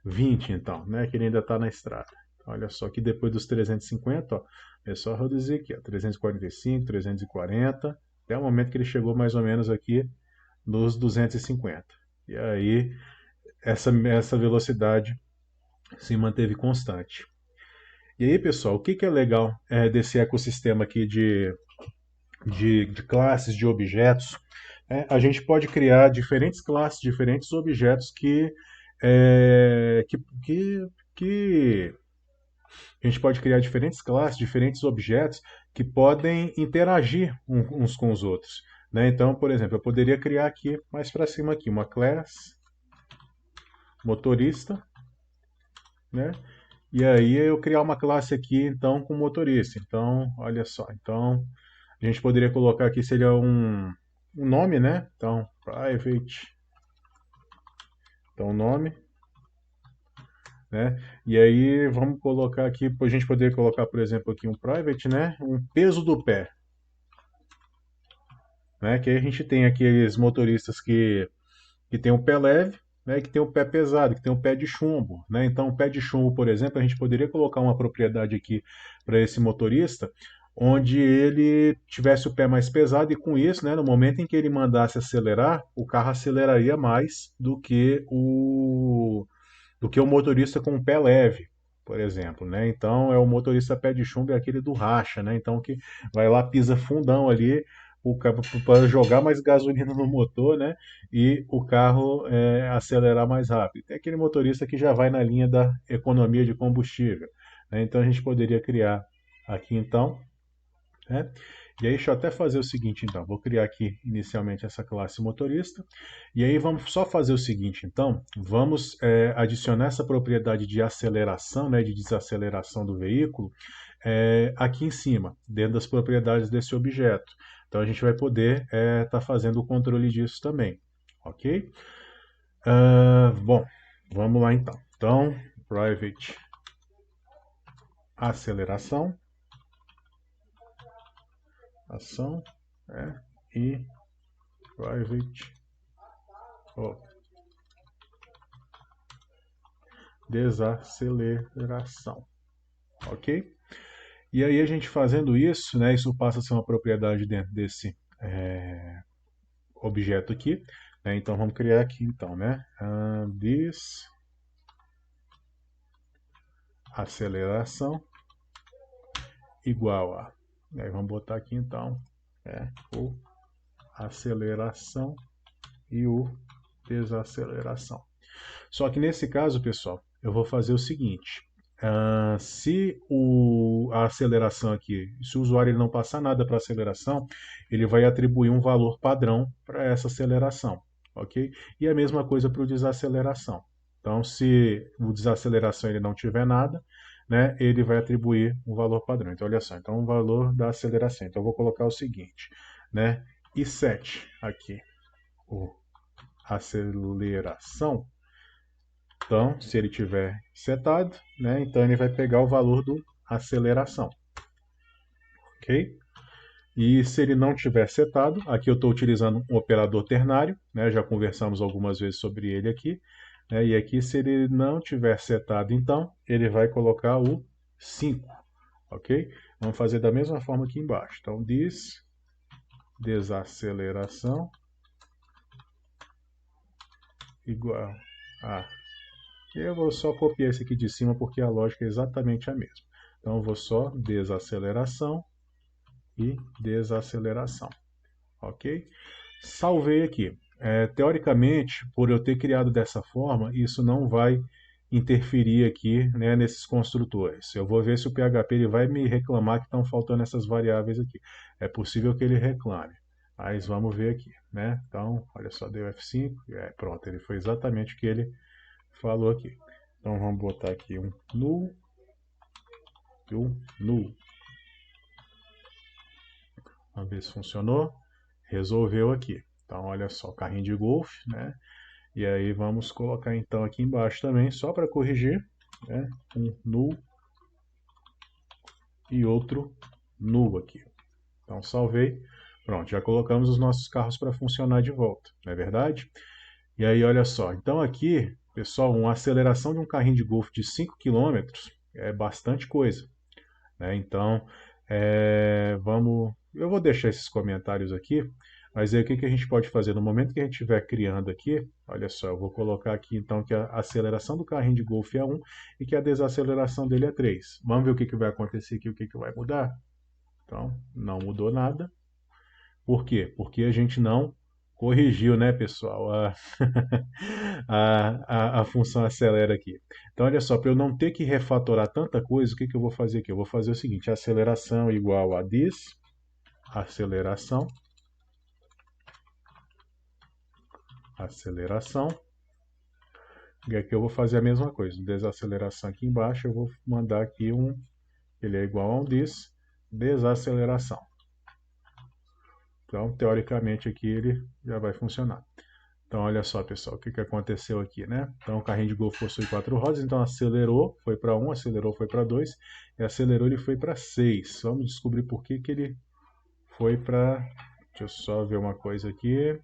[SPEAKER 1] 20 então, né? Que ele ainda está na estrada. Olha só que depois dos 350, ó, é só reduzir aqui, ó, 345, 340, até o momento que ele chegou mais ou menos aqui nos 250. E aí essa velocidade se manteve constante. E aí, pessoal, o que, que é legal desse ecossistema aqui de classes, de objetos? A gente pode criar diferentes classes, diferentes objetos é, que, que, que a gente pode criar diferentes classes, diferentes objetos que podem interagir uns com os outros. Né? Então, por exemplo, eu poderia criar aqui, mais para cima aqui, uma class motorista, né? E aí eu criar uma classe aqui, então, com motorista. Então, olha só. Então, a gente poderia colocar aqui, seria um nome, né? Então, private. Então, nome, né? E aí, vamos colocar aqui, a gente poderia colocar, por exemplo, aqui um private, né? Um peso do pé. Né? Que aí a gente tem aqueles motoristas que tem um pé leve, né, que tem um pé pesado, que tem um pé de chumbo. Né? Então, o pé de chumbo, por exemplo, a gente poderia colocar uma propriedade aqui para esse motorista, onde ele tivesse o pé mais pesado e com isso, né, no momento em que ele mandasse acelerar, o carro aceleraria mais do que o motorista com o pé leve, por exemplo, né? Então é o motorista pé de chumbo é aquele do racha, né? Então que vai lá pisa fundão ali para jogar mais gasolina no motor, né? E o carro acelerar mais rápido. Tem aquele motorista que já vai na linha da economia de combustível, né? Então a gente poderia criar aqui então, né? E aí, deixa eu até fazer o seguinte, então. Vou criar aqui inicialmente essa classe motorista. E aí, vamos só fazer o seguinte, então. Vamos adicionar essa propriedade de aceleração, né, de desaceleração do veículo, aqui em cima, dentro das propriedades desse objeto. Então, a gente vai poder estar fazendo o controle disso também. Ok? Bom, vamos lá então. Então, private aceleração. Ação, e private desaceleração, ok? E aí a gente fazendo isso, né, isso passa a ser uma propriedade dentro desse objeto aqui, né? Então vamos criar aqui então, né, desaceleração igual a, aí vamos botar aqui então, o aceleração e o desaceleração. Só que nesse caso, pessoal, eu vou fazer o seguinte: se a aceleração aqui, se o usuário ele não passar nada para a aceleração, ele vai atribuir um valor padrão para essa aceleração, ok? E a mesma coisa para o desaceleração. Então, se o desaceleração ele não tiver nada, né, ele vai atribuir um valor padrão. Então, olha só, então o valor da aceleração. Então, eu vou colocar o seguinte, né, e 7 aqui, o aceleração. Então, se ele tiver setado, né, então ele vai pegar o valor do aceleração, ok? E se ele não tiver setado, aqui eu estou utilizando um operador ternário, né, já conversamos algumas vezes sobre ele aqui, né, e aqui se ele não tiver setado, então ele vai colocar o 5, ok? Vamos fazer da mesma forma aqui embaixo. Então, desaceleração igual a... Eu vou só copiar esse aqui de cima porque a lógica é exatamente a mesma. Então eu vou só desaceleração e desaceleração. Ok? Salvei aqui. teoricamente, por eu ter criado dessa forma, isso não vai interferir aqui, né, nesses construtores. Eu vou ver se o PHP ele vai me reclamar que estão faltando essas variáveis aqui. É possível que ele reclame, mas vamos ver aqui, né? Então, olha só, deu F5, pronto, ele foi exatamente o que ele falou aqui. Então vamos botar aqui um null e um null. Vamos ver se funcionou. Resolveu aqui. Então olha só, carrinho de golfe, né? E aí vamos colocar então aqui embaixo também, só para corrigir, né? Um null e outro null aqui. Então salvei. Pronto, já colocamos os nossos carros para funcionar de volta, não é verdade? E aí olha só, então aqui, pessoal, uma aceleração de um carrinho de golfe de 5 km é bastante coisa, né? Então, eu vou deixar esses comentários aqui, mas aí o que que a gente pode fazer? No momento que a gente estiver criando aqui, olha só, eu vou colocar aqui então que a aceleração do carrinho de golfe é 1 e que a desaceleração dele é 3. Vamos ver o que que vai acontecer aqui, o que que vai mudar? Então, não mudou nada. Por quê? Porque a gente não corrigiu, né, pessoal, a função acelera aqui. Então, olha só, para eu não ter que refatorar tanta coisa, o que que eu vou fazer aqui? Eu vou fazer o seguinte, aceleração igual a aceleração, e aqui eu vou fazer a mesma coisa, desaceleração aqui embaixo, eu vou mandar aqui ele é igual a um desaceleração. Então, teoricamente aqui ele já vai funcionar. Então, olha só, pessoal, o que que aconteceu aqui, né? Então, o carrinho de golfe possui 4 rodas, então acelerou, foi para 1, acelerou, foi para 2, e acelerou, ele foi para 6. Vamos descobrir por que que ele foi para... Deixa eu só ver uma coisa aqui.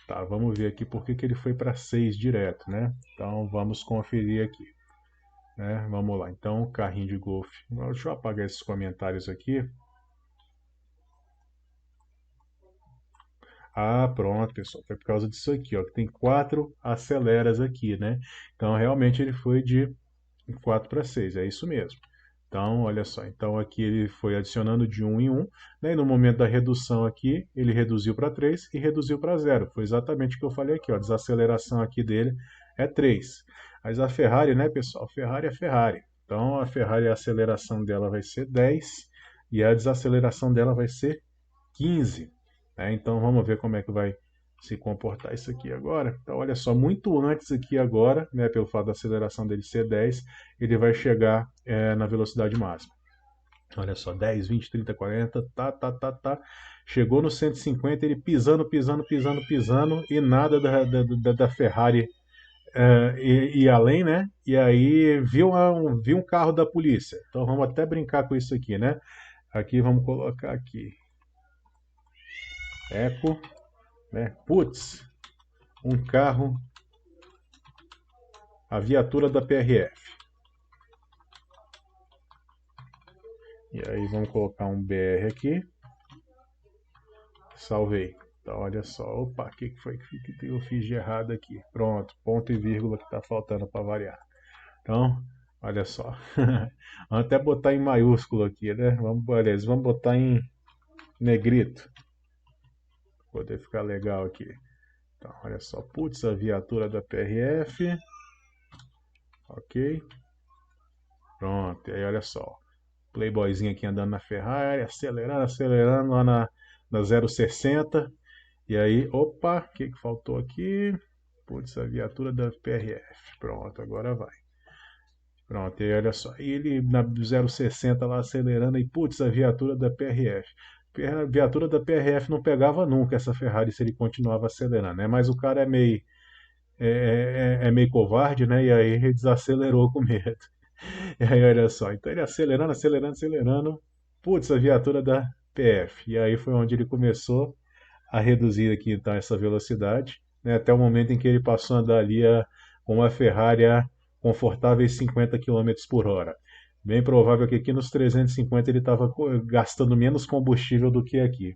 [SPEAKER 1] Tá, vamos ver aqui por que que ele foi para 6 direto, né? Então, vamos conferir aqui, né? Vamos lá, então, carrinho de golfe. Deixa eu apagar esses comentários aqui. Ah, pronto, pessoal. Foi por causa disso aqui, ó. Que tem 4 aceleras aqui, né? Então, realmente, ele foi de 4 para 6. É isso mesmo. Então, olha só. Então, aqui ele foi adicionando de 1 em 1. Né? E no momento da redução aqui, ele reduziu para 3 e reduziu para 0. Foi exatamente o que eu falei aqui, ó. A desaceleração aqui dele é 3. Mas a Ferrari, né, pessoal? Ferrari é Ferrari. Então, a Ferrari, a aceleração dela vai ser 10 e a desaceleração dela vai ser 15. Então vamos ver como é que vai se comportar isso aqui agora. Então olha só, muito antes aqui agora, né, pelo fato da aceleração dele ser 10, ele vai chegar na velocidade máxima. Olha só, 10, 20, 30, 40, chegou no 150, ele pisando, e nada da Ferrari ir além, né? E aí viu um carro da polícia. Então vamos até brincar com isso aqui, né? Aqui vamos colocar aqui eco, né? Putz, um carro, a viatura da PRF. E aí vamos colocar um BR aqui. Salvei. Então olha só, opa, o que foi que eu fiz de errado aqui? Pronto, ponto e vírgula que está faltando para variar. Então, olha só. Vamos até botar em maiúsculo aqui, né? Beleza, vamos botar em negrito. Pra poder ficar legal aqui. Então, olha só, putz, a viatura da PRF. Ok. Pronto, e aí olha só. Playboyzinho aqui andando na Ferrari, acelerando lá na 060. E aí, opa, o que faltou aqui? Putz, a viatura da PRF. Pronto, agora vai. Pronto, e aí olha só. E ele na 060 lá acelerando e putz, a viatura da PRF. A viatura da PRF não pegava nunca essa Ferrari se ele continuava acelerando, né? Mas o cara é meio covarde, né? E aí ele desacelerou com medo. E aí, olha só, então ele acelerando. Putz, a viatura da PF. E aí foi onde ele começou a reduzir aqui então essa velocidade, né, até o momento em que ele passou a andar ali com uma Ferrari a confortáveis 50 km por hora. Bem provável que aqui nos 350 ele estava gastando menos combustível do que aqui.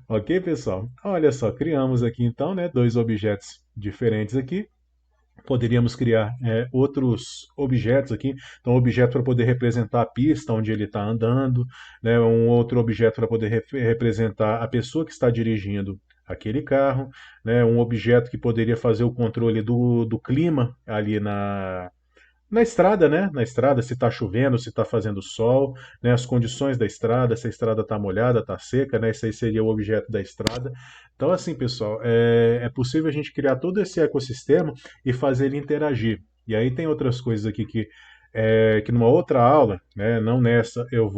[SPEAKER 1] Ok, pessoal? Olha só, criamos aqui então, né, dois objetos diferentes aqui. Poderíamos criar outros objetos aqui. Então, um objeto para poder representar a pista onde ele está andando, né? Um outro objeto para poder representar a pessoa que está dirigindo aquele carro, né? Um objeto que poderia fazer o controle do clima ali na estrada, né? Na estrada, se está chovendo, se está fazendo sol, né? As condições da estrada, se a estrada está molhada, está seca, né? Esse aí seria o objeto da estrada. Então, assim, pessoal, é possível a gente criar todo esse ecossistema e fazer ele interagir. E aí tem outras coisas aqui que numa outra aula, né? Não nessa, eu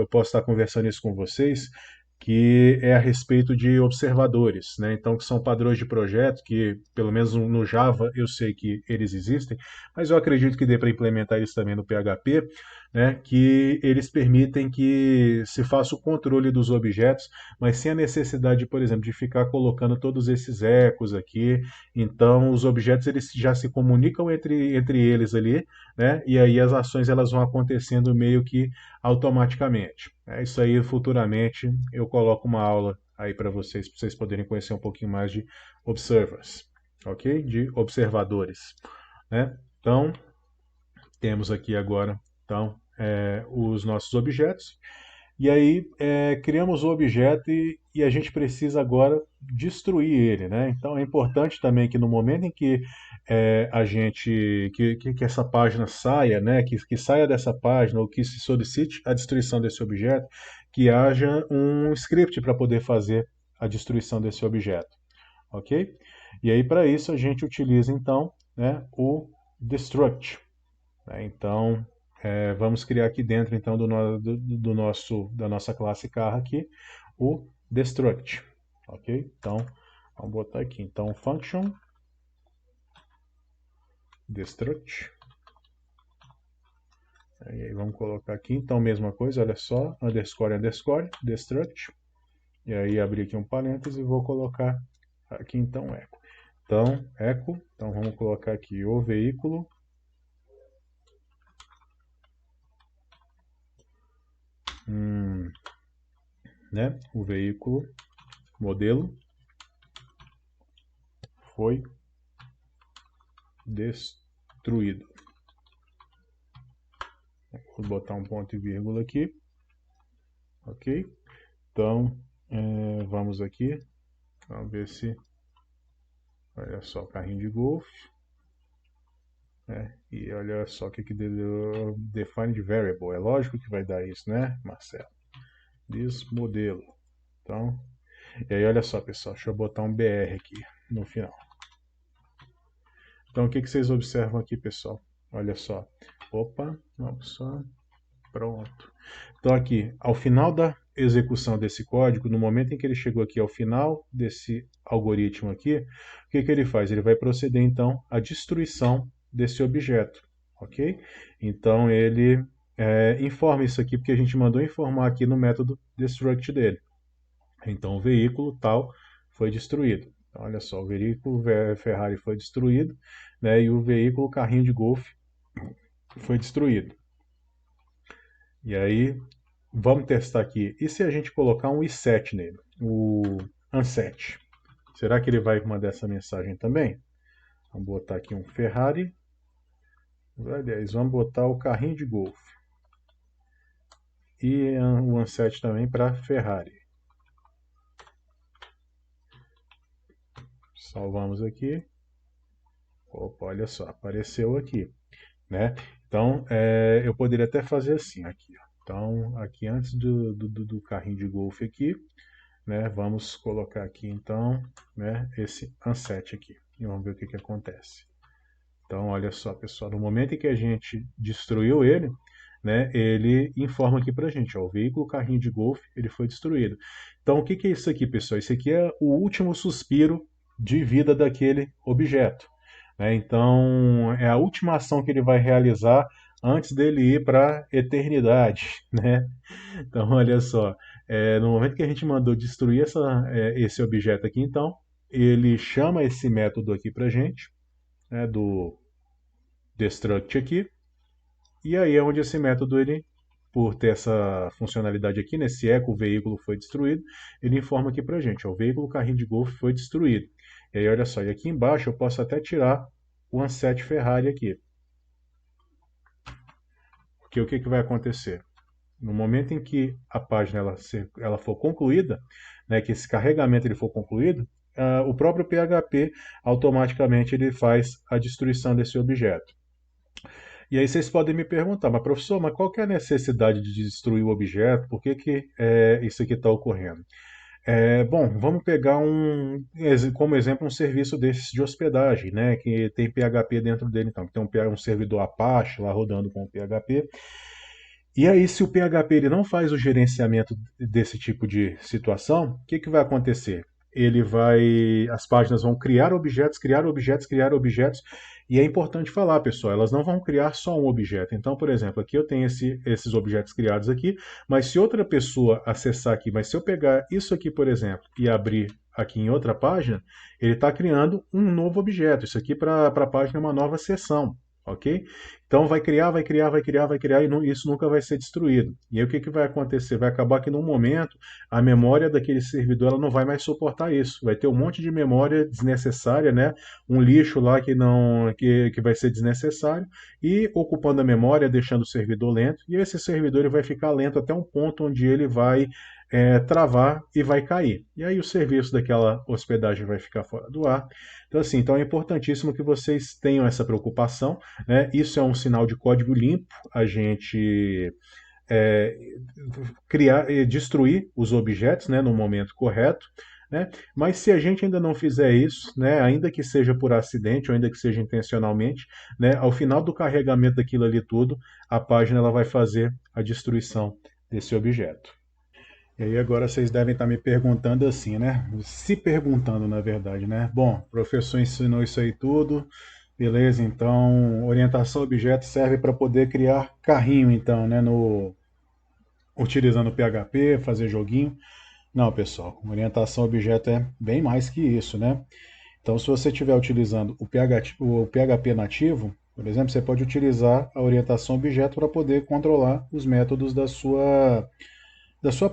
[SPEAKER 1] posso estar conversando isso com vocês, que é a respeito de observadores, né? Então, que são padrões de projeto que, pelo menos no Java, eu sei que eles existem, mas eu acredito que dê para implementar isso também no PHP, né? Que eles permitem que se faça o controle dos objetos, mas sem a necessidade, por exemplo, de ficar colocando todos esses ecos aqui. Então, os objetos eles já se comunicam entre eles ali, né? E aí as ações elas vão acontecendo meio que automaticamente. É isso aí, futuramente eu coloco uma aula aí para vocês poderem conhecer um pouquinho mais de observers, ok? De observadores, né? Então, temos aqui agora então, os nossos objetos. E aí criamos o objeto e a gente precisa agora destruir ele, né? Então é importante também que no momento em que a gente que essa página saia, né? Que saia dessa página ou que se solicite a destruição desse objeto, que haja um script para poder fazer a destruição desse objeto, ok? E aí para isso a gente utiliza então, né, o destruct, né? Então vamos criar aqui dentro então da nossa classe carro aqui o destruct, ok? Então vamos botar aqui então function destruct, e aí vamos colocar aqui então mesma coisa, olha só, underscore underscore destruct, e aí abrir aqui um parênteses e vou colocar aqui então echo. Então echo, então vamos colocar aqui o veículo né? O veículo modelo foi destruído. Vou botar um ponto e vírgula aqui, ok? Então vamos aqui, vamos ver se, olha só, carrinho de golfe, e olha só o que deu define de variable, é lógico que vai dar isso, né, Marcelo? This modelo. Então, e aí olha só, pessoal, deixa eu botar um BR aqui no final. Então, o que vocês observam aqui, pessoal? Olha só. Opa, vamos só. Pronto. Então, aqui, ao final da execução desse código, no momento em que ele chegou aqui ao final desse algoritmo aqui, o que ele faz? Ele vai proceder, então, à destruição desse objeto, ok? Então, ele informa isso aqui, porque a gente mandou informar aqui no método destruct dele. Então, o veículo tal foi destruído. Então, olha só, o veículo Ferrari foi destruído, né, e o veículo carrinho de golfe foi destruído. E aí, vamos testar aqui. E se a gente colocar um i7 nele, o unset? Será que ele vai mandar essa mensagem também? Vamos botar aqui um Ferrari. Aliás, vamos botar o carrinho de golfe. E o unset também para Ferrari. Salvamos aqui. Opa, olha só, apareceu aqui, né? Então, eu poderia até fazer assim, aqui, ó. Então, aqui antes do carrinho de golfe aqui, né? Vamos colocar aqui, então, né? Esse unset aqui. E vamos ver o que acontece. Então, olha só, pessoal, no momento em que a gente destruiu ele, né? Ele informa aqui pra gente, ó, o veículo carrinho de golfe, ele foi destruído. Então, o que é isso aqui, pessoal? Isso aqui é o último suspiro de vida daquele objeto, né? Então, é a última ação que ele vai realizar antes dele ir para a eternidade, né? Então, olha só, no momento que a gente mandou destruir esse objeto aqui, então, ele chama esse método aqui para gente, né, do destruct aqui, e aí é onde esse método, ele, por ter essa funcionalidade aqui, né, se eco o veículo foi destruído, ele informa aqui para gente, ó, o veículo carrinho de golfe foi destruído. E aí, olha só, e aqui embaixo eu posso até tirar o Ansete Ferrari aqui. Porque o que vai acontecer? No momento em que a página ela for concluída, né, que esse carregamento ele for concluído, o próprio PHP automaticamente ele faz a destruição desse objeto. E aí vocês podem me perguntar, mas professor, mas qual que é a necessidade de destruir o objeto? Por que isso aqui está ocorrendo? Bom, vamos pegar como exemplo um serviço desses de hospedagem, né, que tem PHP dentro dele, então, que tem um servidor Apache lá rodando com o PHP. E aí, se o PHP ele não faz o gerenciamento desse tipo de situação, o que vai acontecer? As páginas vão criar objetos, criar objetos, criar objetos, e é importante falar, pessoal, elas não vão criar só um objeto. Então, por exemplo, aqui eu tenho esses objetos criados aqui, mas se outra pessoa acessar aqui, mas se eu pegar isso aqui, por exemplo, e abrir aqui em outra página, ele está criando um novo objeto. Isso aqui para a página é uma nova seção. Ok? Então vai criar, vai criar, vai criar, vai criar e isso nunca vai ser destruído. E aí o que vai acontecer? Vai acabar que num momento a memória daquele servidor ela não vai mais suportar isso. Vai ter um monte de memória desnecessária, né? Um lixo lá que vai ser desnecessário e ocupando a memória, deixando o servidor lento. E esse servidor ele vai ficar lento até um ponto onde ele vai travar e vai cair. E aí o serviço daquela hospedagem vai ficar fora do ar. Então, assim, então é importantíssimo que vocês tenham essa preocupação, né? Isso é um sinal de código limpo, a gente é, destruir os objetos, né, no momento correto. Né? Mas se a gente ainda não fizer isso, né, ainda que seja por acidente ou ainda que seja intencionalmente, né, ao final do carregamento daquilo ali tudo, a página ela vai fazer a destruição desse objeto. E aí agora vocês devem estar me perguntando assim, né? Se perguntando, na verdade, né? Bom, o professor ensinou isso aí tudo, beleza, então orientação a objeto serve para poder criar carrinho, então, né? Utilizando PHP, fazer joguinho. Não, pessoal, orientação a objeto é bem mais que isso, né? Então, se você estiver utilizando o PHP nativo, por exemplo, você pode utilizar a orientação a objeto para poder controlar os métodos da sua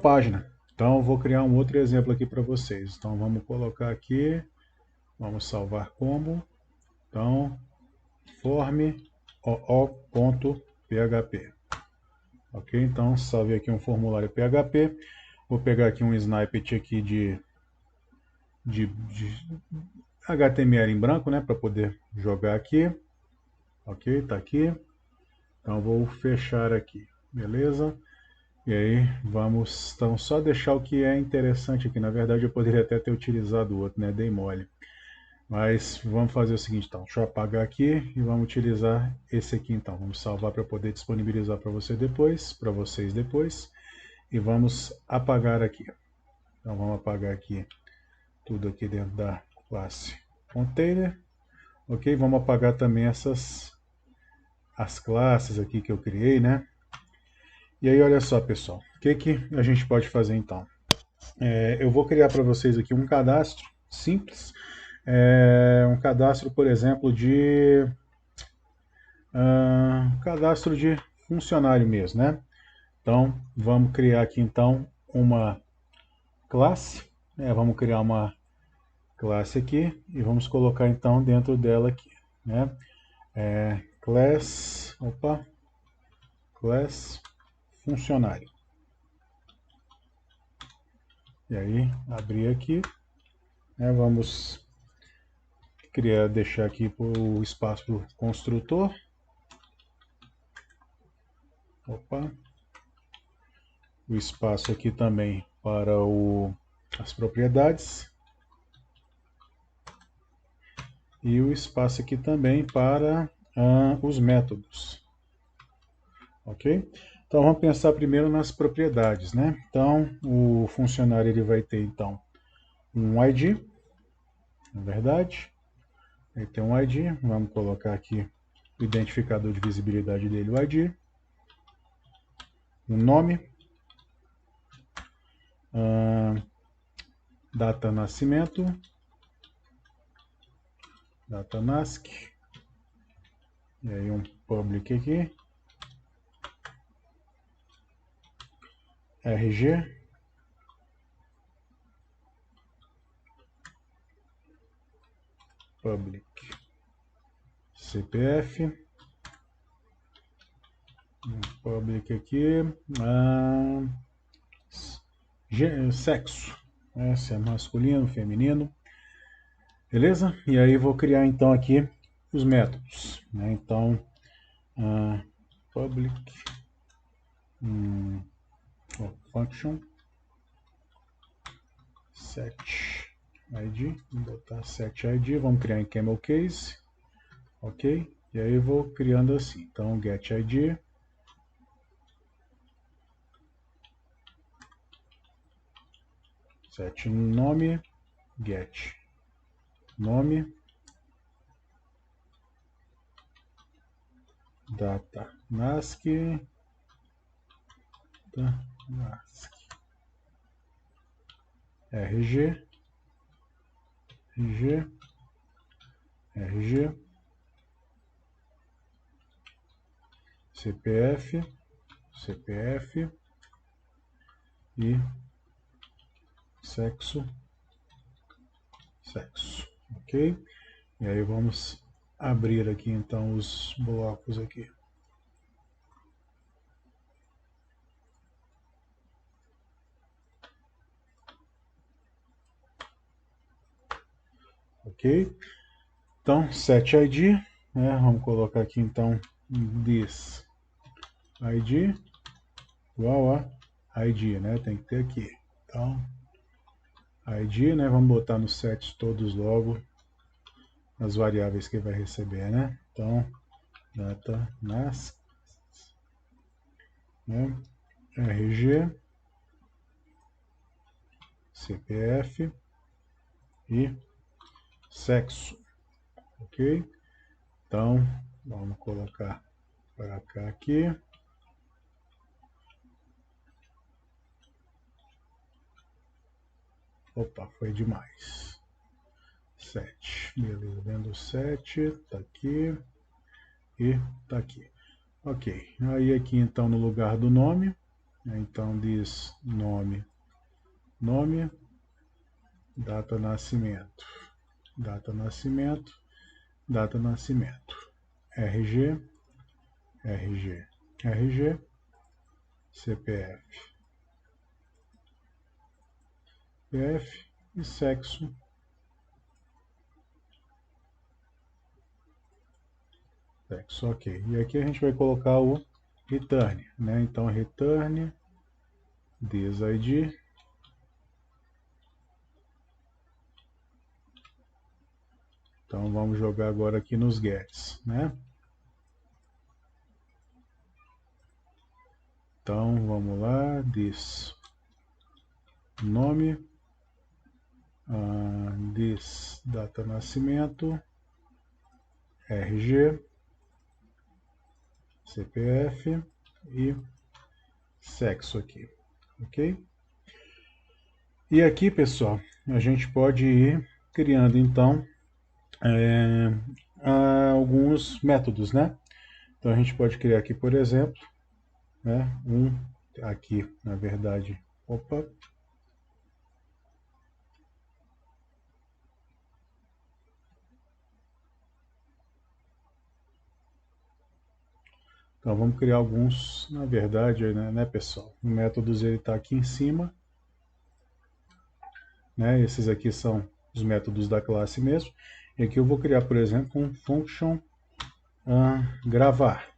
[SPEAKER 1] página. Então, eu vou criar um outro exemplo aqui para vocês. Então, vamos colocar aqui, vamos salvar como. Então, form.oo.php. Ok? Então, salve aqui um formulário PHP. Vou pegar aqui um snippet aqui de HTML em branco, né, para poder jogar aqui. Ok? Tá aqui. Então, vou fechar aqui. Beleza? E aí, vamos então só deixar o que é interessante aqui. Na verdade, eu poderia até ter utilizado o outro, né? Dei mole. Mas vamos fazer o seguinte, então. Deixa eu apagar aqui e vamos utilizar esse aqui, então. Vamos salvar para poder disponibilizar para vocês depois. E vamos apagar aqui. Então, vamos apagar aqui tudo aqui dentro da classe container. Ok? Vamos apagar também as classes aqui que eu criei, né? E aí, olha só, pessoal. O que a gente pode fazer, então? Eu vou criar para vocês aqui um cadastro simples. Um cadastro, por exemplo, cadastro de funcionário mesmo, né? Então, vamos criar aqui então uma classe. Vamos criar uma classe aqui e vamos colocar então dentro dela aqui, né? Class funcionário. E aí, abrir aqui, né? Vamos deixar aqui o espaço para o construtor. O espaço aqui também para as propriedades. E o espaço aqui também para os métodos. Ok? Então vamos pensar primeiro nas propriedades, né? Então o funcionário ele vai ter então um ID, na verdade. Ele tem um ID, vamos colocar aqui o identificador de visibilidade dele, o ID. Um nome. Data nascimento. Data nasc. E aí um public aqui. RG. Public. CPF, public aqui, sexo, né, se é masculino, feminino, beleza? E aí vou criar então aqui os métodos, né? Então, public function set id, vou botar set id, vamos criar em camel case, ok? E aí eu vou criando assim, então get id, set nome, get nome, data NASC, RG, CPF e sexo, ok? E aí vamos abrir aqui então os blocos aqui. Ok? Então, set ID, né? Vamos colocar aqui então this ID igual a ID, né? Tem que ter aqui. Então, ID, né? Vamos botar nos sets todos logo as variáveis que vai receber, né? Então, data NASC, né? RG, CPF e sexo, ok? Então, vamos colocar para cá aqui. Opa, foi demais. 7, beleza, dentro do 7, tá aqui e tá aqui. Ok, aí aqui então no lugar do nome, então diz nome, data nascimento, RG, CPF, e sexo. Ok, e aqui a gente vai colocar o return, né? Então return this ID, então vamos jogar agora aqui nos gets, né? Então vamos lá, this nome, this data nascimento, RG, CPF e sexo aqui, ok? E aqui, pessoal, a gente pode ir criando então alguns métodos, né? Então a gente pode criar aqui, por exemplo, né, aqui, na verdade, opa, então vamos criar alguns, na verdade, né, pessoal, o métodos ele está aqui em cima, né, esses aqui são os métodos da classe mesmo, e aqui eu vou criar, por exemplo, um function gravar,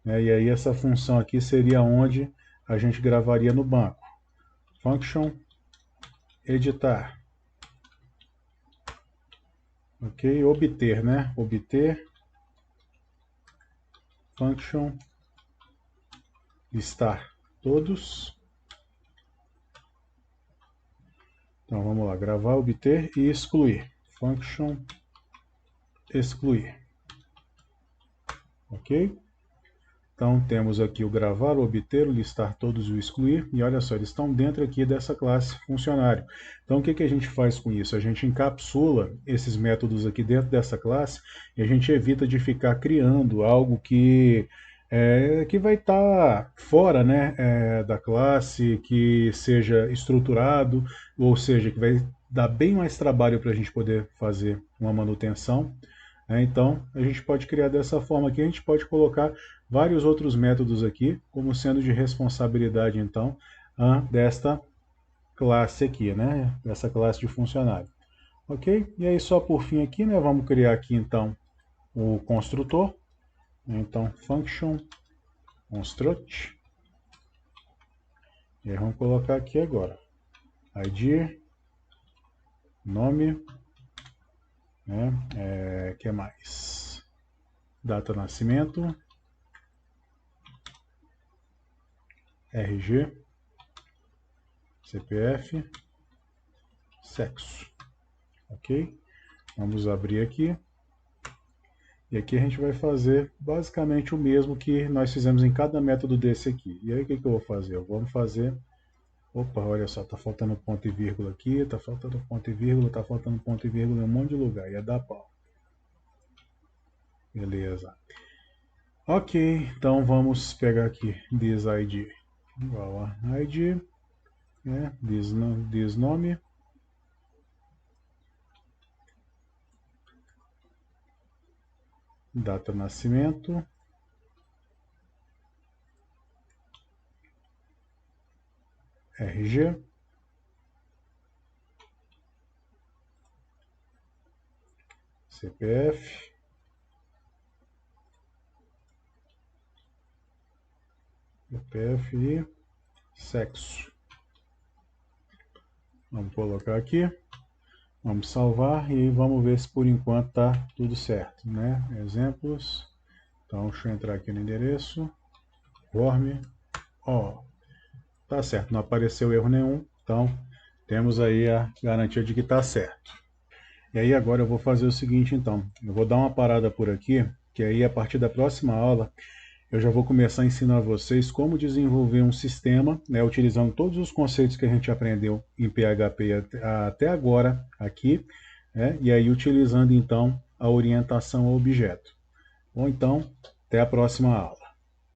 [SPEAKER 1] né, e aí essa função aqui seria onde a gente gravaria no banco, function editar, ok, obter, né, obter, function listar todos. Então vamos lá, gravar, obter e excluir. Function excluir. Ok? Então temos aqui o gravar, o obter, o listar todos e o excluir. E olha só, eles estão dentro aqui dessa classe funcionário. Então o que a gente faz com isso? A gente encapsula esses métodos aqui dentro dessa classe e a gente evita de ficar criando algo que vai estar fora, né, da classe, que seja estruturado, ou seja, que vai dar bem mais trabalho para a gente poder fazer uma manutenção, Então, a gente pode criar dessa forma aqui, a gente pode colocar vários outros métodos aqui, como sendo de responsabilidade, então, desta classe aqui, né? Dessa classe de funcionário. Ok? E aí, só por fim aqui, né? Vamos criar aqui, então, o construtor. Então, function construct. E aí, vamos colocar aqui agora. ID, nome, né? Que mais? Data de nascimento, RG, CPF, sexo. Ok? Vamos abrir aqui. E aqui a gente vai fazer basicamente o mesmo que nós fizemos em cada método desse aqui. E aí o que eu vou fazer? Vamos fazer... Opa, olha só, tá faltando ponto e vírgula aqui, tá faltando ponto e vírgula, tá faltando ponto e vírgula em um monte de lugar. Ia dar pau. Beleza. Ok, então vamos pegar aqui this ID igual a ID, né? This nome. Data de nascimento. RG. CPF. CPF e sexo. Vamos colocar aqui. Vamos salvar e vamos ver se por enquanto tá tudo certo, né? Exemplos. Então, deixa eu entrar aqui no endereço. Form. Ó, tá certo, não apareceu erro nenhum. Então, temos aí a garantia de que tá certo. E aí agora eu vou fazer o seguinte, então. Eu vou dar uma parada por aqui, que aí a partir da próxima aula eu já vou começar a ensinar vocês como desenvolver um sistema, né, utilizando todos os conceitos que a gente aprendeu em PHP até agora aqui, né, e aí utilizando então a orientação ao objeto. Bom, então, até a próxima aula.